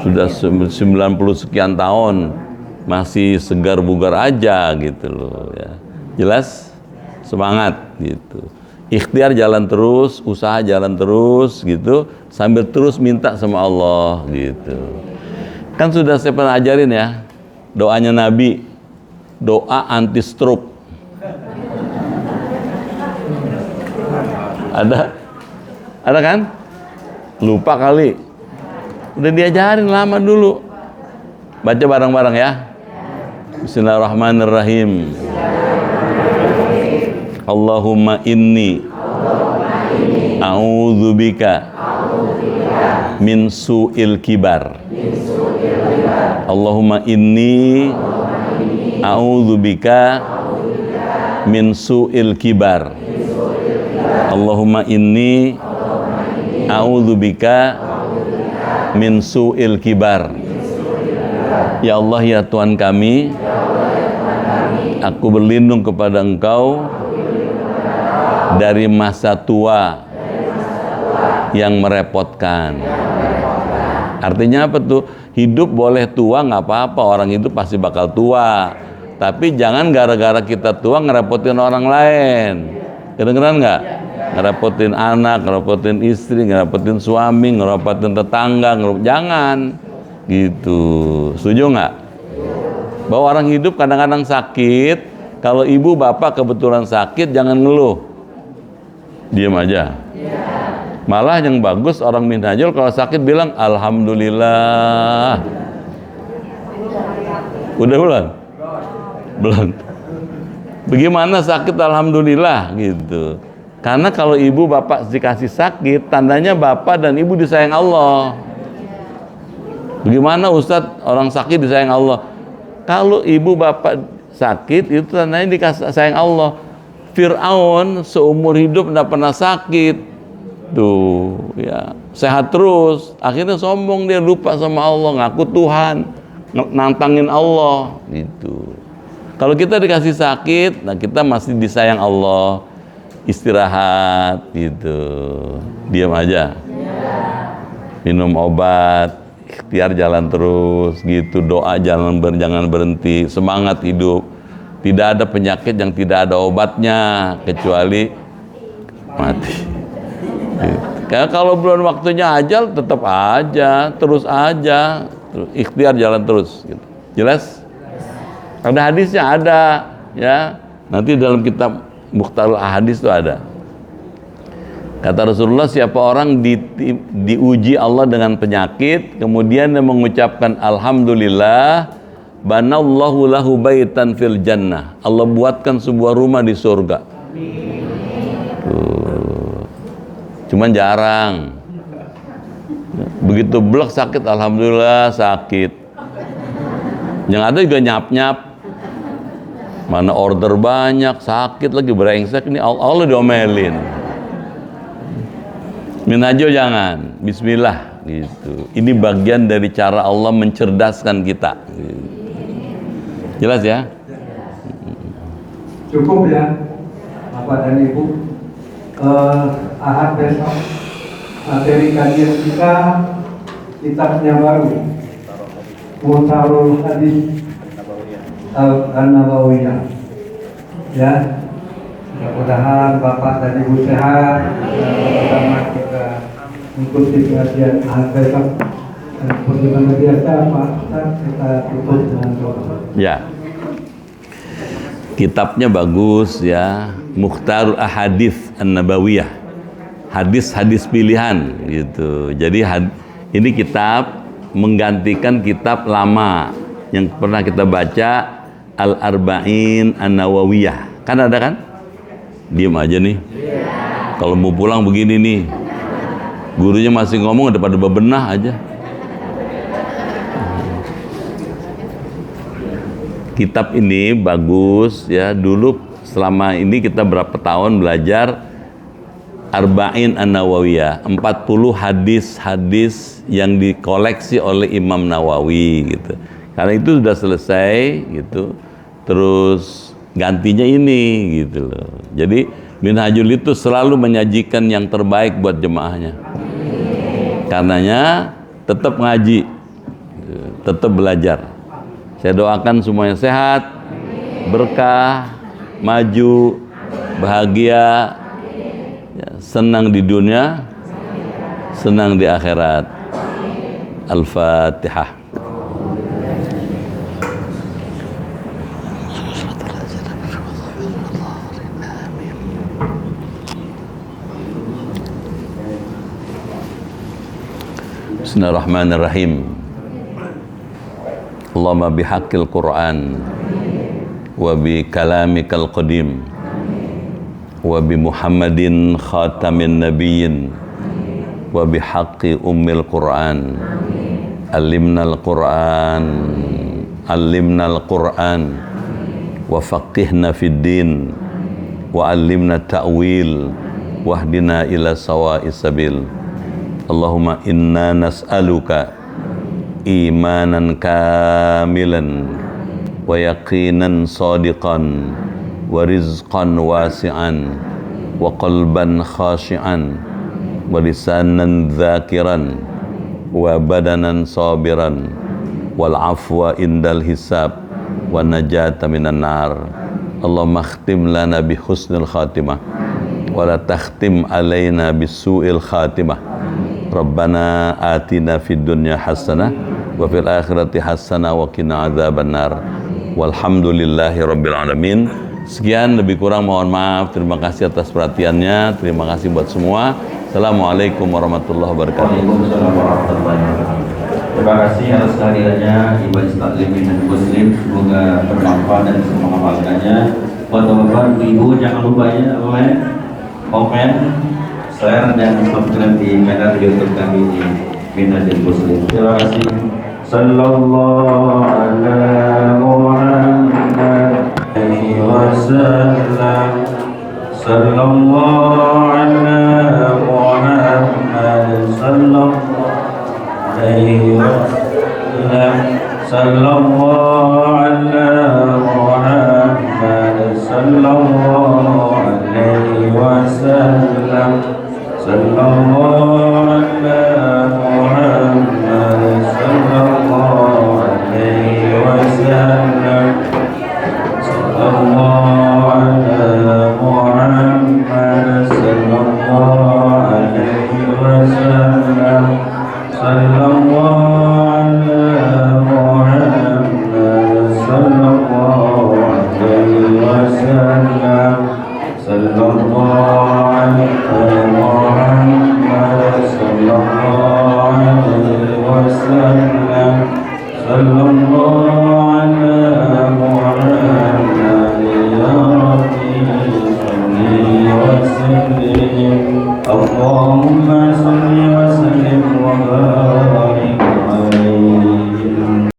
Sudah 90 sekian tahun masih segar bugar aja gitu loh ya. Jelas? Semangat gitu. Ikhtiar jalan terus, usaha jalan terus gitu, sambil terus minta sama Allah gitu. Kan sudah saya pernah ajarin ya, doanya Nabi, doa anti stroke. Ada kan? Lupa kali. Udah diajarin lama dulu. Baca bareng-bareng ya. Bismillahirrahmanirrahim. Allahumma inni a'udzubika min su'il kibar. Allahumma inni a'udzubika min su'il kibar. Allahumma inni a'udzubika min su'il kibar. Ya Allah, ya Tuhan kami, aku berlindung kepada Engkau dari masa tua yang merepotkan. Artinya apa tuh? Hidup boleh tua, nggak apa-apa, orang itu pasti bakal tua. Tapi jangan gara-gara kita tua ngerepotin orang lain. Kedengeran nggak? Ngerepotin anak, ngerepotin istri, ngerepotin suami, ngerepotin tetangga, jangan gitu. Setuju nggak? Bahwa orang hidup kadang-kadang sakit. Kalau ibu bapak kebetulan sakit, jangan ngeluh, diam aja. Malah yang bagus orang minhajul kalau sakit bilang alhamdulillah. Udah belum? Belum. Bagaimana sakit alhamdulillah gitu. Karena kalau ibu bapak dikasih sakit, tandanya bapak dan ibu disayang Allah. Bagaimana Ustadz orang sakit disayang Allah? Kalau ibu bapak sakit itu tandanya dikasih sayang Allah. Fir'aun seumur hidup tidak pernah sakit, tuh ya sehat terus. Akhirnya sombong, dia lupa sama Allah, ngaku Tuhan, nantangin Allah gitu. Kalau kita dikasih sakit, nah kita masih disayang Allah. Istirahat gitu, diam aja, minum obat, ikhtiar jalan terus gitu, doa jangan berhenti, semangat hidup. Tidak ada penyakit yang tidak ada obatnya kecuali mati gitu. Karena kalau belum waktunya ajal, tetap aja, terus aja, ikhtiar jalan terus gitu. Jelas? Ada hadisnya, ada ya, nanti dalam kitab Mukhtarul Ahadits itu ada. Kata Rasulullah, siapa orang diuji Allah dengan penyakit, kemudian dia mengucapkan alhamdulillah, banallahu lahu baitan fil jannah. Allah buatkan sebuah rumah di surga. Cuman jarang. Begitu blek sakit, alhamdulillah sakit. Yang ada juga nyap-nyap. Mana order banyak, sakit lagi, brengsek, ini Allah diomelin. Minhajul jangan, bismillah gitu. Ini bagian dari cara Allah mencerdaskan kita. Jelas ya? Cukup ya, Bapak dan Ibu. Ahad besok materi kajian kita kitabnya baru, Mukhtarul Hadits An-Nabawiyah. Ya, mudah-mudahan Bapak dan Ibu sehat. Bersama kita mengikuti kajian Ahad besok. Dan seperti biasa Pak Ustaz, kita tutup dengan doa. Ya. Kitabnya bagus ya, Mukhtarul Ahadits An-Nabawiyah. Hadis-hadis pilihan gitu. Jadi ini kitab menggantikan kitab lama yang pernah kita baca, Al-Arba'in An-Nawawiyah. Kan ada kan? Diam aja nih. Kalau mau pulang begini nih, gurunya masih ngomong, daripada bebenah aja. Kitab ini bagus ya. Dulu selama ini kita berapa tahun belajar Arba'in An-Nawawiyah, 40 hadis-hadis yang dikoleksi oleh Imam Nawawi gitu. Karena itu sudah selesai gitu. Terus gantinya ini gitu loh. Jadi Minhajul itu selalu menyajikan yang terbaik buat jemaahnya. Karenanya tetap ngaji. tetap belajar. Saya doakan semuanya sehat, berkah, maju, bahagia, ya, senang di dunia, senang di akhirat. Al-Fatihah. Bismillahirrahmanirrahim. Allahumma bihaqqil Qur'an wa bi kalamikal qadim wa bi Muhammadin khatamin nabiyyin wa bi haqqi ummil Qur'an allimnal Qur'an wa faqihna fid din wa allimna ta'wil wahdina ila sawa'is sabil. Allahumma inna nas'aluka imanan kamilan wa yaqinan sadiqan wa rizqan wasi'an wa qalban khashi'an wa lisanan dhakiran wa badanan sabiran wal afwa indal hisab wa najata minan nar. Allahumma khtim lana bi husnil khatimah wa la takhtim alaina bisu'il khatimah. Rabbana atina fid dunya hasanah wa fil akhirati hasanah wa qina adzabannar. Walhamdulillahi rabbil alamin. Sekian, lebih kurang mohon maaf. Terima kasih atas perhatiannya. Terima kasih buat semua. Assalamualaikum warahmatullahi wabarakatuh. Waalaikumsalam warahmatullahi wabarakatuh. Terima kasih atas kehadirannya Ibadah Taklim dan Muslim. Semoga bermanfaat dan bisa mengamalkannya. Buat teman-teman, ibu jangan lupa ya like, komen, share dan subscribe di channel YouTube kami di Minhajul Muslim. Terima kasih. Sallallahu ala Muhammad wasallam. Sallallahu ala Muhammad sallallahu alaihi wasallam. Sallallahu ala Muhammad sallallahu alaihi wasallam. Sallallahu ala Muhammad sallallahu alaihi wasallam. Sallallahu ala Muhammad sallallahu alaihi wasallam. Sallallahu ala Muhammad sallallahu alaihi wasallam. Sallallahu ala Muhammad sallallahu alaihi wasallam. Sallallahu ala Muhammad ya Rabbi salli wa sallim. Allahumma salli wa sallim wa barik